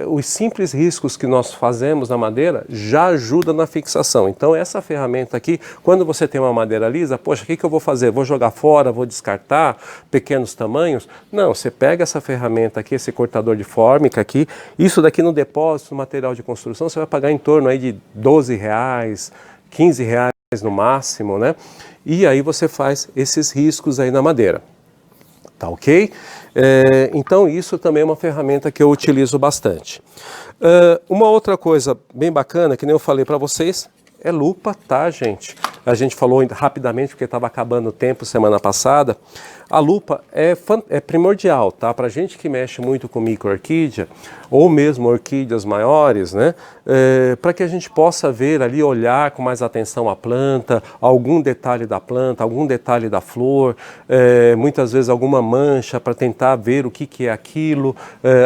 os simples riscos que nós fazemos na madeira já ajuda na fixação. Então essa ferramenta aqui, quando você tem uma madeira lisa, poxa, o que eu vou fazer? Vou jogar fora, vou descartar pequenos tamanhos? Não, você pega essa ferramenta aqui, esse cortador de fórmica aqui, isso daqui no depósito, no material de construção, você vai pagar em torno aí de R$12, R$15 no máximo, né? E aí você faz esses riscos aí na madeira. Tá ok? Então isso também é uma ferramenta que eu utilizo bastante. Uma outra coisa bem bacana, que nem eu falei para vocês, é lupa, tá, gente? A gente falou rapidamente porque estava acabando o tempo semana passada. A lupa é primordial, tá? Para gente que mexe muito com micro-orquídea, ou mesmo orquídeas maiores, né? Para que a gente possa ver ali, olhar com mais atenção a planta, algum detalhe da planta, algum detalhe da flor, muitas vezes alguma mancha para tentar ver o que é aquilo,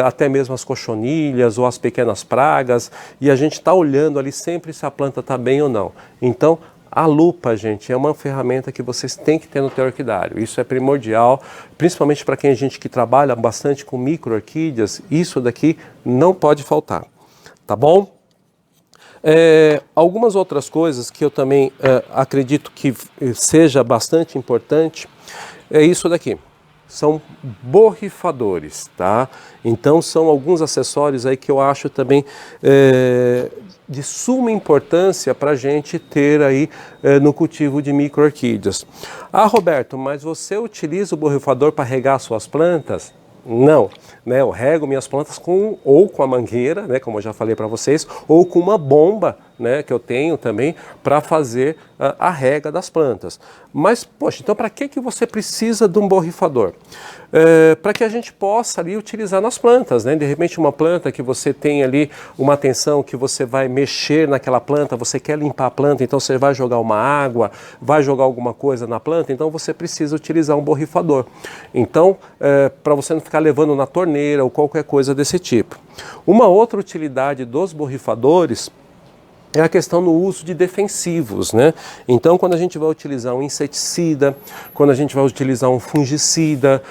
até mesmo as cochonilhas ou as pequenas pragas, e a gente está olhando ali sempre se a planta está bem ou não. Então, a lupa, gente, é uma ferramenta que vocês têm que ter no teu orquidário. Isso é primordial, principalmente para quem que trabalha bastante com micro-orquídeas, isso daqui não pode faltar, tá bom? Algumas outras coisas que eu também acredito que seja bastante importante é isso daqui. São borrifadores, tá? Então são alguns acessórios aí que eu acho também de suma importância para a gente ter aí no cultivo de micro-orquídeas. Ah, Roberto, mas você utiliza o borrifador para regar suas plantas? Não, né? Eu rego minhas plantas ou com a mangueira, né, como eu já falei para vocês, ou com uma bomba, né, que eu tenho também para fazer a rega das plantas. Mas, poxa, então para que você precisa de um borrifador? Para que a gente possa ali utilizar nas plantas, né? De repente uma planta que você tem ali uma atenção que você vai mexer naquela planta, você quer limpar a planta, então você vai jogar uma água, vai jogar alguma coisa na planta, então você precisa utilizar um borrifador. Então, para você não ficar levando na torneira ou qualquer coisa desse tipo. Uma outra utilidade dos borrifadores é a questão no uso de defensivos, né? Então, quando a gente vai utilizar um inseticida, quando a gente vai utilizar um fungicida,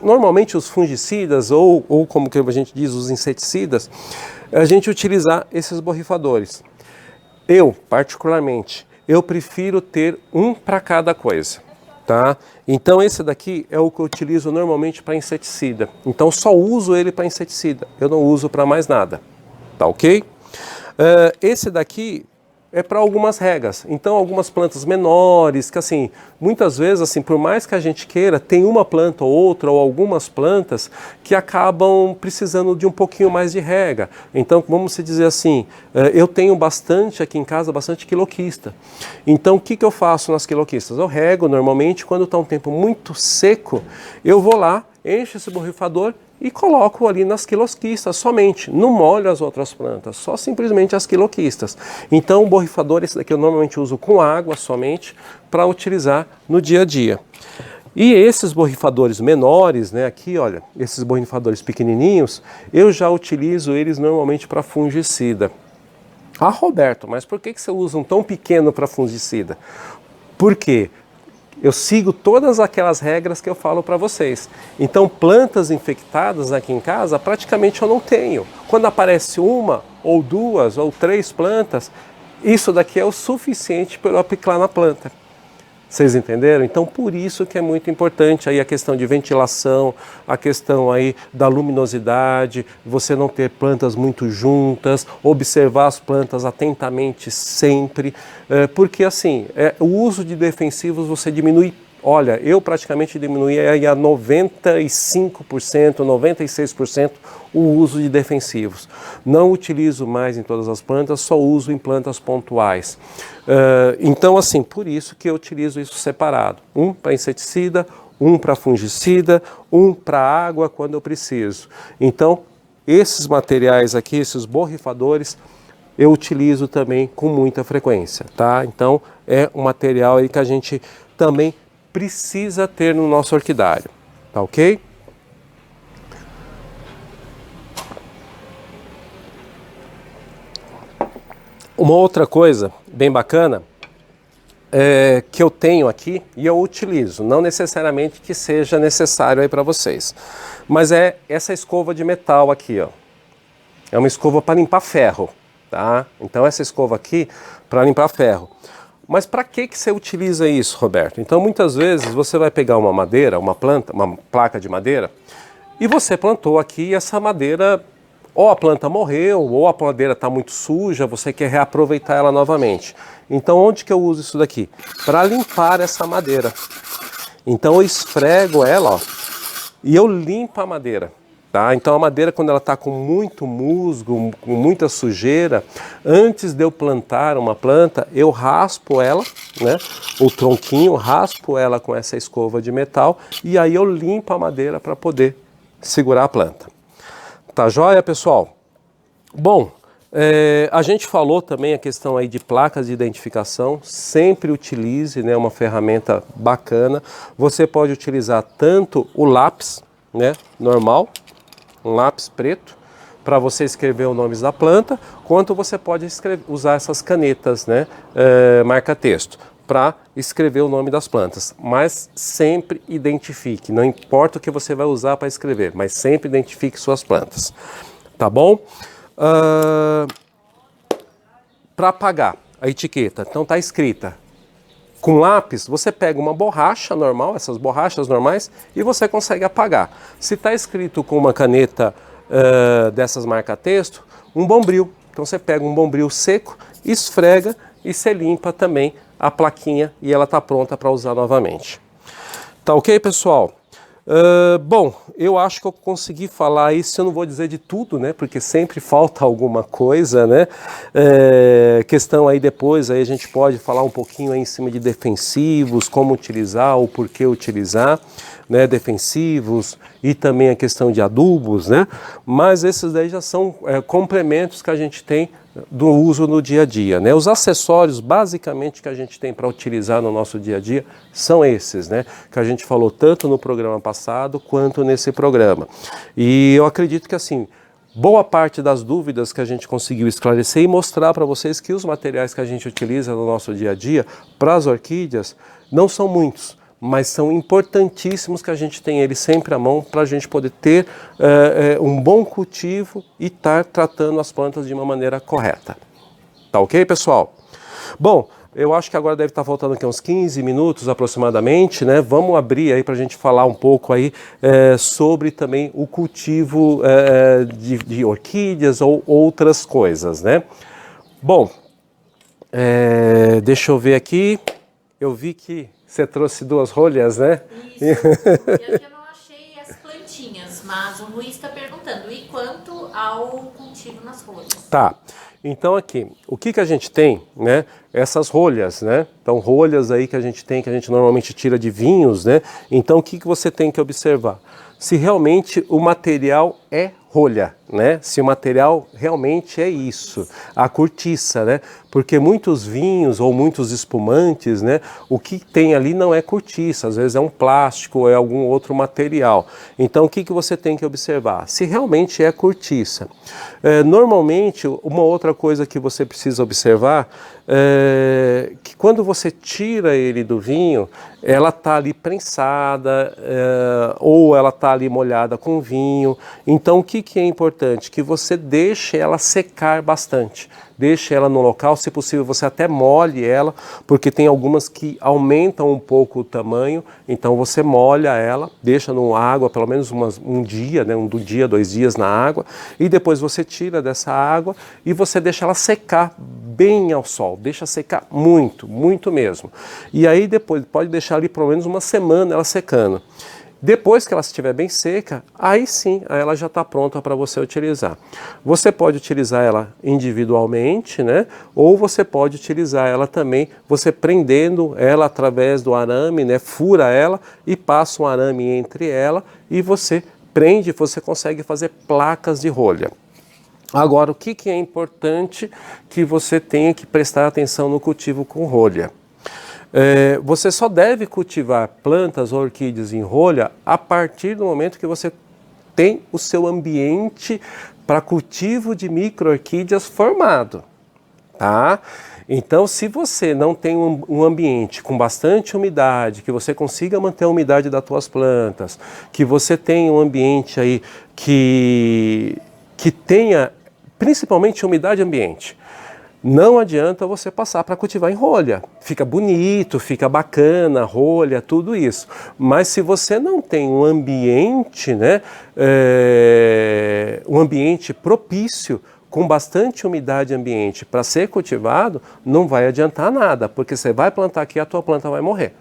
normalmente os fungicidas ou como que a gente diz, os inseticidas, a gente utilizar esses borrifadores. Eu, particularmente, eu prefiro ter um para cada coisa. Tá? Então esse daqui é o que eu utilizo normalmente para inseticida. Então só uso ele para inseticida, eu não uso para mais nada, tá ok? Esse daqui é para algumas regas. Então algumas plantas menores, que assim, muitas vezes assim, por mais que a gente queira, tem uma planta ou outra ou algumas plantas que acabam precisando de um pouquinho mais de rega. Então vamos dizer assim, eu tenho bastante aqui em casa, bastante quiloquista. Então o que eu faço nas quiloquistas? Eu rego normalmente, quando está um tempo muito seco, eu vou lá, encho esse borrifador e coloco ali nas quiloquistas somente, não molho as outras plantas, só simplesmente as quiloquistas. Então o borrifador, esse daqui eu normalmente uso com água somente para utilizar no dia a dia. E esses borrifadores menores, né, aqui olha, esses borrifadores pequenininhos, eu já utilizo eles normalmente para fungicida. Ah, Roberto, mas por que você usa um tão pequeno para fungicida? Por quê? Eu sigo todas aquelas regras que eu falo para vocês. Então, plantas infectadas aqui em casa, praticamente eu não tenho. Quando aparece uma, ou duas, ou três plantas, isso daqui é o suficiente para eu aplicar na planta. Vocês entenderam? Então, por isso que é muito importante aí a questão de ventilação, a questão aí da luminosidade, você não ter plantas muito juntas, observar as plantas atentamente sempre, porque assim, o uso de defensivos você diminui. Olha, eu praticamente diminui aí a 95%, 96% o uso de defensivos. Não utilizo mais em todas as plantas, só uso em plantas pontuais. Então, assim, por isso que eu utilizo isso separado. Um para inseticida, um para fungicida, um para água quando eu preciso. Então, esses materiais aqui, esses borrifadores, eu utilizo também com muita frequência, tá? Então, é um material aí que a gente também precisa ter no nosso orquidário, tá ok? Uma outra coisa bem bacana que eu tenho aqui e eu utilizo, não necessariamente que seja necessário aí para vocês, mas é essa escova de metal aqui, ó. É uma escova para limpar ferro, tá? Então essa escova aqui para limpar ferro. Mas para que você utiliza isso, Roberto? Então muitas vezes você vai pegar uma madeira, uma placa de madeira, e você plantou aqui e essa madeira, ou a planta morreu, ou a madeira está muito suja, você quer reaproveitar ela novamente. Então onde que eu uso isso daqui? Para limpar essa madeira. Então eu esfrego ela, ó, e eu limpo a madeira. Tá? Então a madeira, quando ela está com muito musgo, com muita sujeira, antes de eu plantar uma planta, eu raspo ela, né? O tronquinho, raspo ela com essa escova de metal e aí eu limpo a madeira para poder segurar a planta. Tá joia, pessoal? Bom, a gente falou também a questão aí de placas de identificação. Sempre utilize, né, uma ferramenta bacana. Você pode utilizar tanto o lápis, né, normal, um lápis preto, para você escrever os nomes da planta, quanto você pode usar essas canetas, né, marca-texto, para escrever o nome das plantas. Mas sempre identifique, não importa o que você vai usar para escrever, mas sempre identifique suas plantas, tá bom? Para apagar a etiqueta, então está escrita com lápis, você pega uma borracha normal, essas borrachas normais, e você consegue apagar. Se está escrito com uma caneta dessas marca-texto, um bombril. Então você pega um bombril seco, esfrega e você limpa também a plaquinha e ela está pronta para usar novamente. Tá ok, pessoal? Bom, eu acho que eu consegui falar isso, eu não vou dizer de tudo, né, porque sempre falta alguma coisa, né, questão aí depois, aí a gente pode falar um pouquinho aí em cima de defensivos, como utilizar, ou por que utilizar, né, defensivos e também a questão de adubos, né, mas esses daí já são complementos que a gente tem do uso no dia a dia, né? Os acessórios basicamente que a gente tem para utilizar no nosso dia a dia são esses, né? Que a gente falou tanto no programa passado quanto nesse programa. E eu acredito que assim, boa parte das dúvidas que a gente conseguiu esclarecer e mostrar para vocês que os materiais que a gente utiliza no nosso dia a dia para as orquídeas não são muitos, mas são importantíssimos que a gente tenha eles sempre à mão para a gente poder ter um bom cultivo e estar tratando as plantas de uma maneira correta. Tá ok, pessoal? Bom, eu acho que agora deve estar faltando aqui uns 15 minutos aproximadamente, né? Vamos abrir aí para a gente falar um pouco aí sobre também o cultivo de orquídeas ou outras coisas, né? Bom, deixa eu ver aqui, eu vi que você trouxe 2 rolhas, né? Isso, eu que não achei as plantinhas, mas o Luiz está perguntando, e quanto ao cultivo nas rolhas? Tá, então aqui, o que a gente tem, né? Essas rolhas, né? Então rolhas aí que a gente tem, que a gente normalmente tira de vinhos, né? Então o que você tem que observar? Se realmente o material é rolha, né? Se o material realmente é isso, a cortiça, né? Porque muitos vinhos ou muitos espumantes, né? O que tem ali não é cortiça, às vezes é um plástico ou é algum outro material. Então o que você tem que observar? Se realmente é cortiça. Normalmente, uma outra coisa que você precisa observar é que quando você tira ele do vinho, ela está ali prensada ou ela está ali molhada com vinho. Então o que é importante? Que você deixe ela secar bastante. Deixe ela no local, se possível você até molhe ela, porque tem algumas que aumentam um pouco o tamanho, então você molha ela, deixa na água pelo menos um dia, né, 2 dias na água, e depois você tira dessa água e você deixa ela secar bem ao sol, deixa secar muito, muito mesmo. E aí depois pode deixar ali pelo menos uma semana ela secando. Depois que ela estiver bem seca, aí sim, ela já está pronta para você utilizar. Você pode utilizar ela individualmente, né? Ou você pode utilizar ela também, você prendendo ela através do arame, né? Fura ela e passa um arame entre ela e você prende, você consegue fazer placas de rolha. Agora, o que é importante que você tenha que prestar atenção no cultivo com rolha? Você só deve cultivar plantas ou orquídeas em rolha a partir do momento que você tem o seu ambiente para cultivo de micro-orquídeas formado, tá? Então, se você não tem um ambiente com bastante umidade, que você consiga manter a umidade das suas plantas, que você tenha um ambiente aí que tenha principalmente umidade ambiente, não adianta você passar para cultivar em rolha. Fica bonito, fica bacana, rolha, tudo isso. Mas se você não tem um ambiente, né, um ambiente propício, com bastante umidade ambiente para ser cultivado, não vai adiantar nada, porque você vai plantar aqui e a tua planta vai morrer.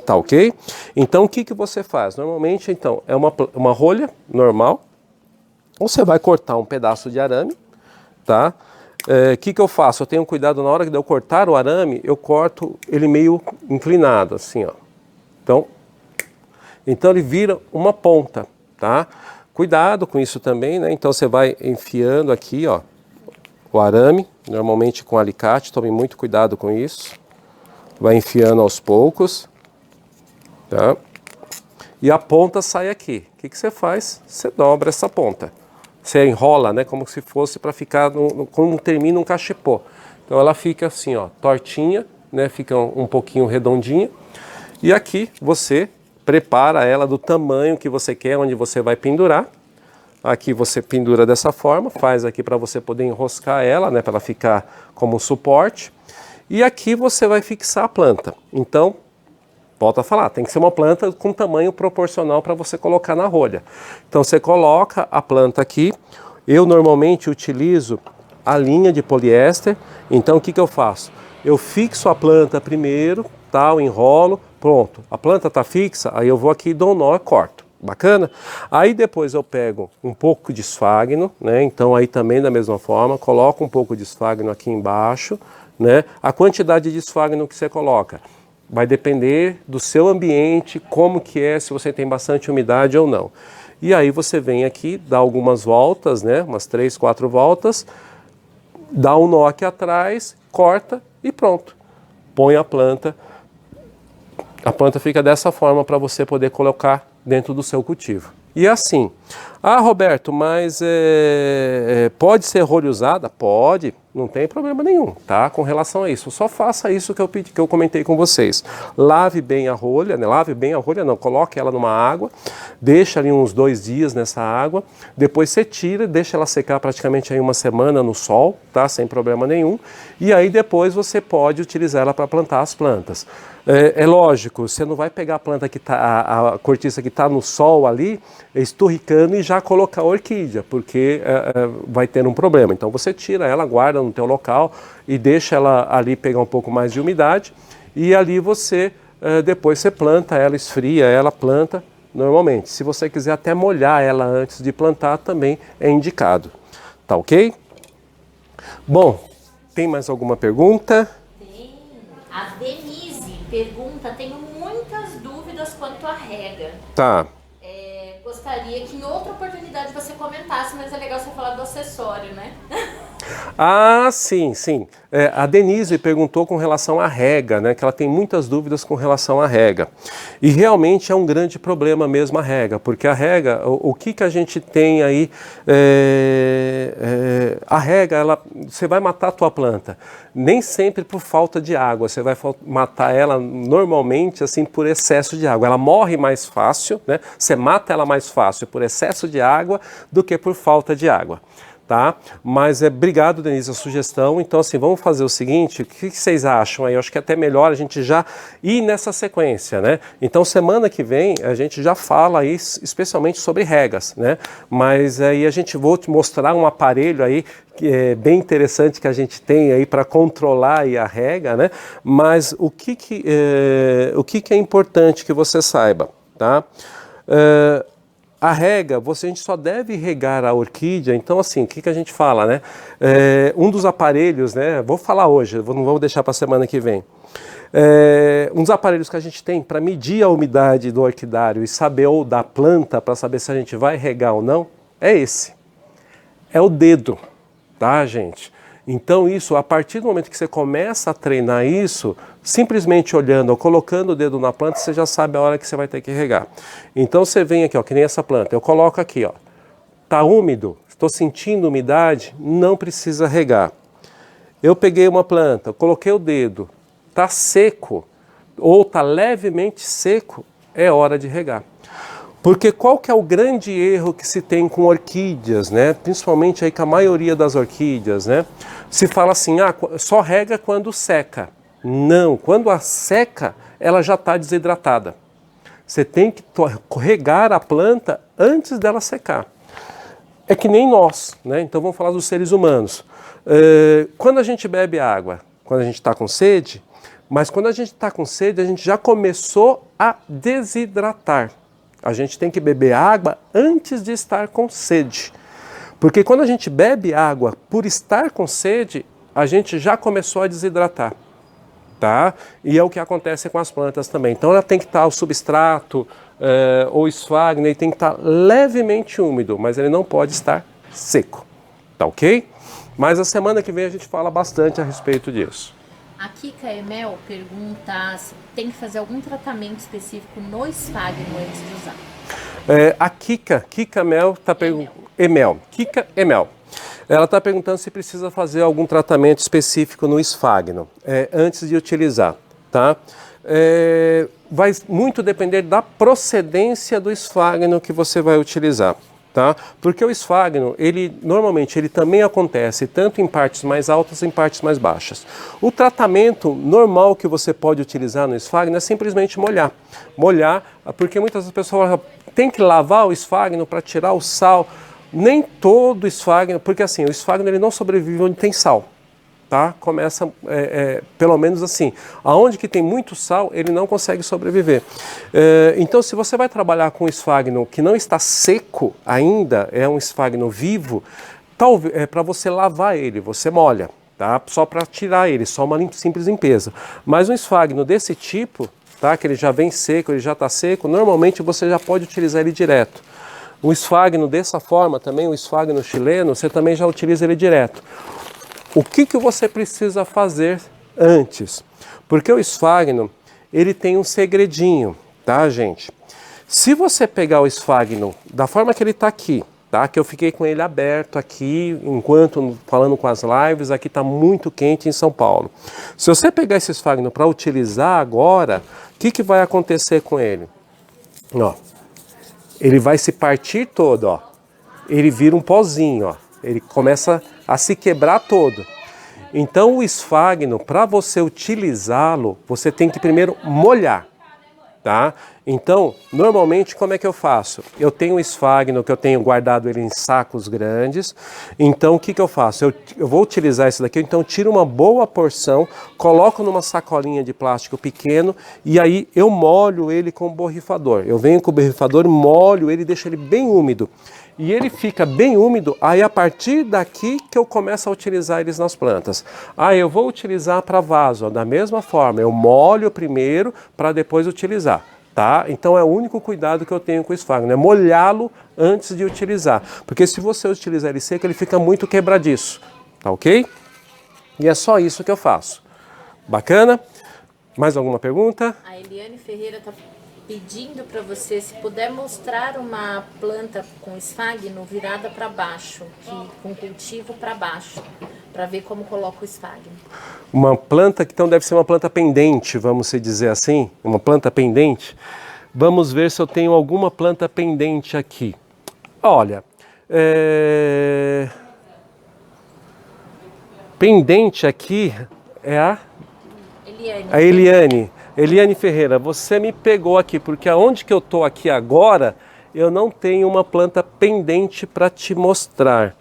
Tá ok? Então o que você faz? Normalmente então é uma rolha normal, você vai cortar um pedaço de arame, tá? O que eu faço? Eu tenho cuidado na hora de eu cortar o arame, eu corto ele meio inclinado, assim, ó. Então ele vira uma ponta, tá? Cuidado com isso também, né? Então você vai enfiando aqui, ó, o arame, normalmente com alicate, tome muito cuidado com isso. Vai enfiando aos poucos, tá? E a ponta sai aqui. O que você faz? Você dobra essa ponta. Você enrola, né? Como se fosse para ficar, como termina um cachepô. Então ela fica assim, ó, tortinha, né? Fica um pouquinho redondinha. E aqui você prepara ela do tamanho que você quer, onde você vai pendurar. Aqui você pendura dessa forma, faz aqui para você poder enroscar ela, né? Para ela ficar como suporte. E aqui você vai fixar a planta. Então, volto a falar, tem que ser uma planta com tamanho proporcional para você colocar na rolha. Então você coloca a planta aqui. Eu normalmente utilizo a linha de poliéster. Então o que eu faço? Eu fixo a planta primeiro, tal, enrolo, pronto. A planta está fixa, aí eu vou aqui, dou um nó e corto. Bacana? Aí depois eu pego um pouco de esfagno, né? Então aí também da mesma forma, coloco um pouco de esfagno aqui embaixo, né? A quantidade de esfagno que você coloca vai depender do seu ambiente, como que é, se você tem bastante umidade ou não. E aí você vem aqui, dá algumas voltas, né? Umas 3, 4 voltas, dá um nó aqui atrás, corta e pronto. Põe a planta fica dessa forma para você poder colocar dentro do seu cultivo. E assim, Roberto, mas pode ser rolha usada? Pode, não tem problema nenhum, tá? Com relação a isso, só faça isso que eu comentei com vocês. Lave bem a rolha, né? Coloque ela numa água, deixa ali uns 2 dias nessa água, depois você tira, deixa ela secar praticamente aí 1 semana no sol, tá? Sem problema nenhum, e aí depois você pode utilizar ela para plantar as plantas. É lógico, você não vai pegar a planta que tá, a cortiça que está no sol ali, esturricando e já colocar a orquídea, porque vai ter um problema. Então você tira ela, guarda no teu local e deixa ela ali pegar um pouco mais de umidade e ali você, depois você planta ela, esfria ela, planta normalmente. Se você quiser até molhar ela antes de plantar, também é indicado. Tá ok? Bom, tem mais alguma pergunta? Tem. A Denise pergunta, tenho muitas dúvidas quanto à rega. Tá. Gostaria que em outra oportunidade você comentasse, mas é legal você falar do acessório, né? Sim. A Denise perguntou com relação à rega, né? Que ela tem muitas dúvidas com relação à rega. E realmente é um grande problema mesmo a rega, porque a rega, o que a gente tem aí, a rega, você vai matar a tua planta, nem sempre por falta de água, você vai matar ela normalmente assim por excesso de água. Ela morre mais fácil, né? Você mata ela mais fácil por excesso de água do que por falta de água. Tá? Mas obrigado, Denise, a sugestão. Então, assim, vamos fazer o seguinte, o que vocês acham aí? Eu acho que é até melhor a gente já ir nessa sequência, né? Então, semana que vem, a gente já fala aí especialmente sobre regas, né? Mas aí vou te mostrar um aparelho aí que é bem interessante que a gente tem aí para controlar aí a rega, né? Mas o que é importante que você saiba, tá? A rega, a gente só deve regar a orquídea, então assim, o que a gente fala, né? Um dos aparelhos, né? Vou falar hoje, não vou deixar para a semana que vem. Um dos aparelhos que a gente tem para medir a umidade do orquidário e saber, ou da planta, para saber se a gente vai regar ou não, é esse. É o dedo, tá, gente? Então isso, a partir do momento que você começa a treinar isso, simplesmente olhando ou colocando o dedo na planta, você já sabe a hora que você vai ter que regar. Então você vem aqui, ó, que nem essa planta, eu coloco aqui, ó, tá úmido, estou sentindo umidade, não precisa regar. Eu peguei uma planta, coloquei o dedo, tá seco ou tá levemente seco, é hora de regar. Porque qual que é o grande erro que se tem com orquídeas, né? Principalmente aí com a maioria das orquídeas, né? Se fala assim, só rega quando seca. Não, quando a seca, ela já está desidratada. Você tem que regar a planta antes dela secar. É que nem nós, né? Então vamos falar dos seres humanos. Quando a gente bebe água, quando a gente está com sede, Mas quando a gente está com sede, a gente já começou a desidratar. A gente tem que beber água antes de estar com sede. Porque quando a gente bebe água por estar com sede, a gente já começou a desidratar. Tá? E é o que acontece com as plantas também. Então ela tem que estar o substrato, ou esfagno, ele tem que estar levemente úmido, mas ele não pode estar seco. Tá ok? Mas a semana que vem a gente fala bastante a respeito disso. A Kika Emel pergunta se tem que fazer algum tratamento específico no esfagno antes de usar. A Kika Mel está perguntando. Kika Emel. Ela está perguntando se precisa fazer algum tratamento específico no esfagno antes de utilizar. Tá? Vai muito depender da procedência do esfagno que você vai utilizar. Tá? Porque o esfagno, normalmente ele também acontece tanto em partes mais altas e em partes mais baixas. O tratamento normal que você pode utilizar no esfagno é simplesmente molhar. Molhar, porque muitas pessoas falam, tem que lavar o esfagno para tirar o sal. Nem todo esfagno, porque assim, o esfagno ele não sobrevive onde tem sal. Tá? Começa, pelo menos assim, aonde que tem muito sal, ele não consegue sobreviver. Então, se você vai trabalhar com esfagno que não está seco ainda, é um esfagno vivo, para você lavar ele, você molha, tá? Só para tirar ele, só uma simples limpeza. Mas um esfagno desse tipo, tá? Que ele já vem seco, ele já está seco, normalmente você já pode utilizar ele direto. O esfagno dessa forma também, o esfagno chileno, você também já utiliza ele direto. O que você precisa fazer antes? Porque o esfagno, ele tem um segredinho, tá, gente? Se você pegar o esfagno da forma que ele está aqui, tá? Que eu fiquei com ele aberto aqui, enquanto falando com as lives, aqui está muito quente em São Paulo. Se você pegar esse esfagno para utilizar agora, o que vai acontecer com ele? Ó, ele vai se partir todo, ó. Ele vira um pozinho, ó. Ele começa a se quebrar todo. Então o esfagno, para você utilizá-lo, você tem que primeiro molhar, tá? Então, normalmente, como é que eu faço? Eu tenho um esfagno que eu tenho guardado ele em sacos grandes. Então, o que eu faço? Eu vou utilizar esse daqui, então tiro uma boa porção, coloco numa sacolinha de plástico pequeno e aí eu molho ele com o borrifador. Eu venho com o borrifador, molho ele, deixo ele bem úmido. E ele fica bem úmido, aí a partir daqui que eu começo a utilizar eles nas plantas. Eu vou utilizar para vaso, ó, da mesma forma, eu molho primeiro para depois utilizar. Tá? Então é o único cuidado que eu tenho com o esfagno, é molhá-lo antes de utilizar. Porque se você utilizar ele seco, ele fica muito quebradiço. Tá ok? E é só isso que eu faço. Bacana? Mais alguma pergunta? A Eliane Ferreira está pedindo para você se puder mostrar uma planta com esfagno virada para baixo, com cultivo para baixo, para ver como coloca o esfagno. Uma planta que então deve ser uma planta pendente, vamos dizer assim, uma planta pendente. Vamos ver se eu tenho alguma planta pendente aqui. Olha, pendente aqui é a Eliane. Eliane Ferreira, você me pegou aqui, porque aonde que eu estou aqui agora, eu não tenho uma planta pendente para te mostrar.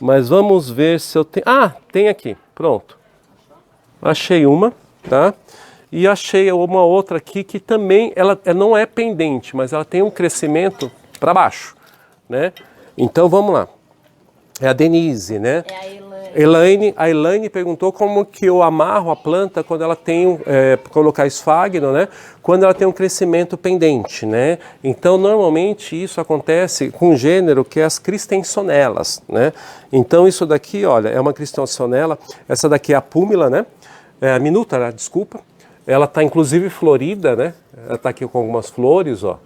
Mas vamos ver se eu tenho... tem aqui, pronto. Achei uma, tá? E achei uma outra aqui que também, ela não é pendente, mas ela tem um crescimento para baixo, né? Então vamos lá. É a Denise, né? É a A Elaine perguntou como que eu amarro a planta quando ela tem, colocar esfagno, né? Quando ela tem um crescimento pendente, né? Então, normalmente isso acontece com um gênero que é as cristensonelas, né? Então, isso daqui, olha, é uma cristensonela, essa daqui é a púmila, né? A minuta, desculpa. Ela está inclusive florida, né? Ela está aqui com algumas flores, ó.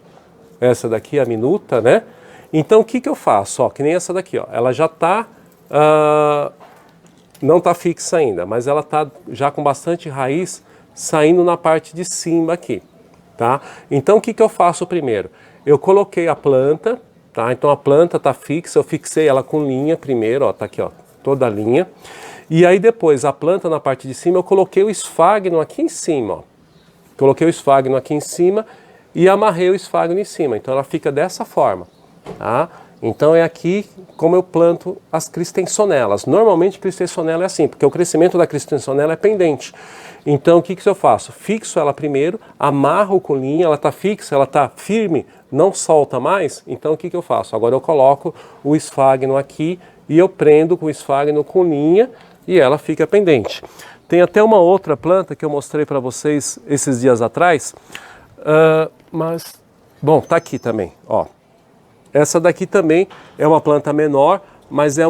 Essa daqui é a minuta, né? Então, o que eu faço? Ó, que nem essa daqui, ó. Ela já está... não está fixa ainda, mas ela está já com bastante raiz saindo na parte de cima aqui, tá? Então o que eu faço primeiro? Eu coloquei a planta, tá? Então a planta está fixa, eu fixei ela com linha primeiro, ó, tá aqui, ó, toda a linha. E aí depois a planta na parte de cima eu coloquei o esfagno aqui em cima, ó. Coloquei o esfagno aqui em cima e amarrei o esfagno em cima. Então ela fica dessa forma, tá? Então é aqui como eu planto as cristensonelas. Normalmente cristensonela é assim, porque o crescimento da cristensonela é pendente. Então o que eu faço? Fixo ela primeiro, amarro com linha, ela está fixa, ela está firme, não solta mais. Então o que eu faço? Agora eu coloco o esfagno aqui e eu prendo com o esfagno com linha e ela fica pendente. Tem até uma outra planta que eu mostrei para vocês esses dias atrás, mas, bom, tá aqui também, ó. Essa daqui também é uma planta menor, mas é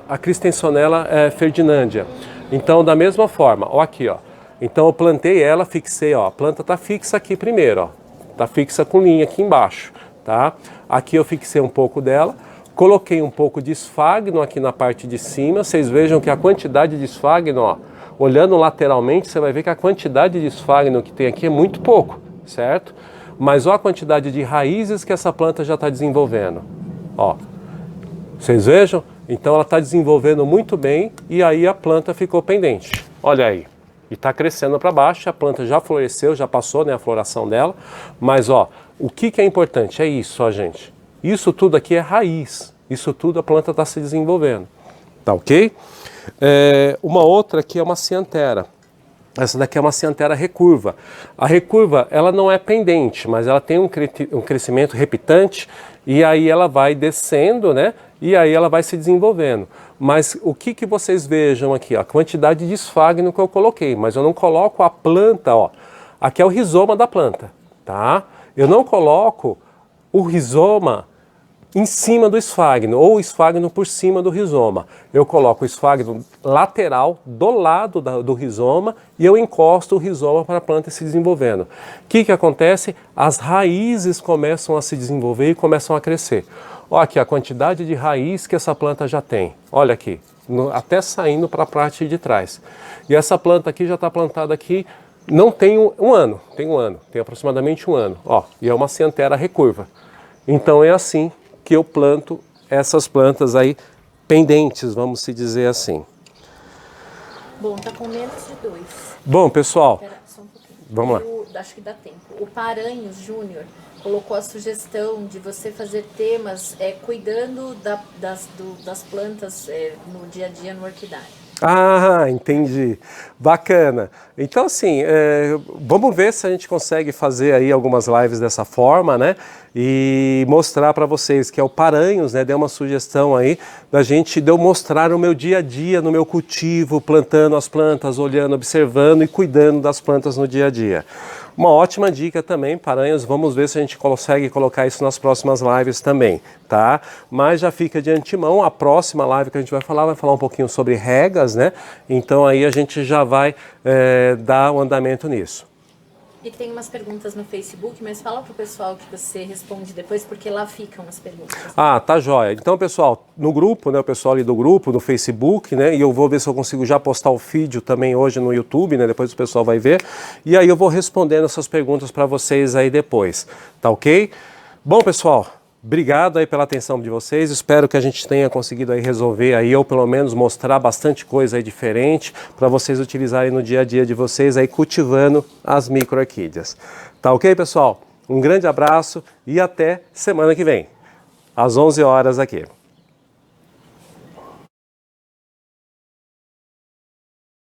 a Cristensonella ferdinandia. Então, da mesma forma, ó aqui, ó. Então eu plantei ela, fixei, ó. A planta tá fixa aqui primeiro, ó. Tá fixa com linha aqui embaixo, tá? Aqui eu fixei um pouco dela, coloquei um pouco de esfagno aqui na parte de cima. Vocês vejam que a quantidade de esfagno, ó, olhando lateralmente, você vai ver que a quantidade de esfagno que tem aqui é muito pouco, certo? Mas olha a quantidade de raízes que essa planta já está desenvolvendo. Ó, vocês vejam? Então ela está desenvolvendo muito bem e aí a planta ficou pendente. Olha aí. E está crescendo para baixo, a planta já floresceu, já passou, né, a floração dela. Mas ó, o que é importante? É isso, ó, gente. Isso tudo aqui é raiz. Isso tudo a planta está se desenvolvendo. Tá ok? Uma outra aqui é uma ciantera. Essa daqui é uma ciantera recurva. A recurva, ela não é pendente, mas ela tem um crescimento repitante e aí ela vai descendo, né? E aí ela vai se desenvolvendo. Mas o que vocês vejam aqui? Ó, a quantidade de esfagno que eu coloquei, mas eu não coloco a planta, ó. Aqui é o rizoma da planta, tá? Eu não coloco o rizoma em cima do esfagno, ou o esfagno por cima do rizoma. Eu coloco o esfagno lateral do lado do rizoma e eu encosto o rizoma para a planta se desenvolvendo. O que acontece? As raízes começam a se desenvolver e começam a crescer. Olha aqui a quantidade de raiz que essa planta já tem. Olha aqui, até saindo para a parte de trás. E essa planta aqui já está plantada aqui, não tem um ano, tem aproximadamente um ano. Ó, e é uma ciantera recurva. Então é assim que eu planto essas plantas aí pendentes, vamos se dizer assim. Bom, tá com menos de 2. Bom, pessoal, Espera só um pouquinho. Vamos lá. Acho que dá tempo. O Paranhos Júnior colocou a sugestão de você fazer temas cuidando das plantas no dia a dia no orquidário. Ah, entendi. Bacana. Então, assim, vamos ver se a gente consegue fazer aí algumas lives dessa forma, né? E mostrar para vocês que é o Paranhos, né? Deu uma sugestão aí de eu mostrar o meu dia a dia no meu cultivo, plantando as plantas, olhando, observando e cuidando das plantas no dia a dia. Uma ótima dica também, Paranhos, vamos ver se a gente consegue colocar isso nas próximas lives também, tá? Mas já fica de antemão, a próxima live que a gente vai falar um pouquinho sobre regas, né? Então aí a gente já vai dar um andamento nisso. E tem umas perguntas no Facebook, mas fala pro pessoal que você responde depois, porque lá ficam as perguntas. Ah, tá jóia. Então, pessoal, no grupo, né, o pessoal ali do grupo, no Facebook, né, e eu vou ver se eu consigo já postar o vídeo também hoje no YouTube, né, depois o pessoal vai ver, e aí eu vou respondendo essas perguntas para vocês aí depois, tá ok? Bom, pessoal, obrigado aí pela atenção de vocês, espero que a gente tenha conseguido aí resolver aí, ou pelo menos mostrar bastante coisa aí diferente para vocês utilizarem no dia a dia de vocês aí cultivando as micro-orquídeas. Tá ok, pessoal? Um grande abraço e até semana que vem, às 11 horas aqui.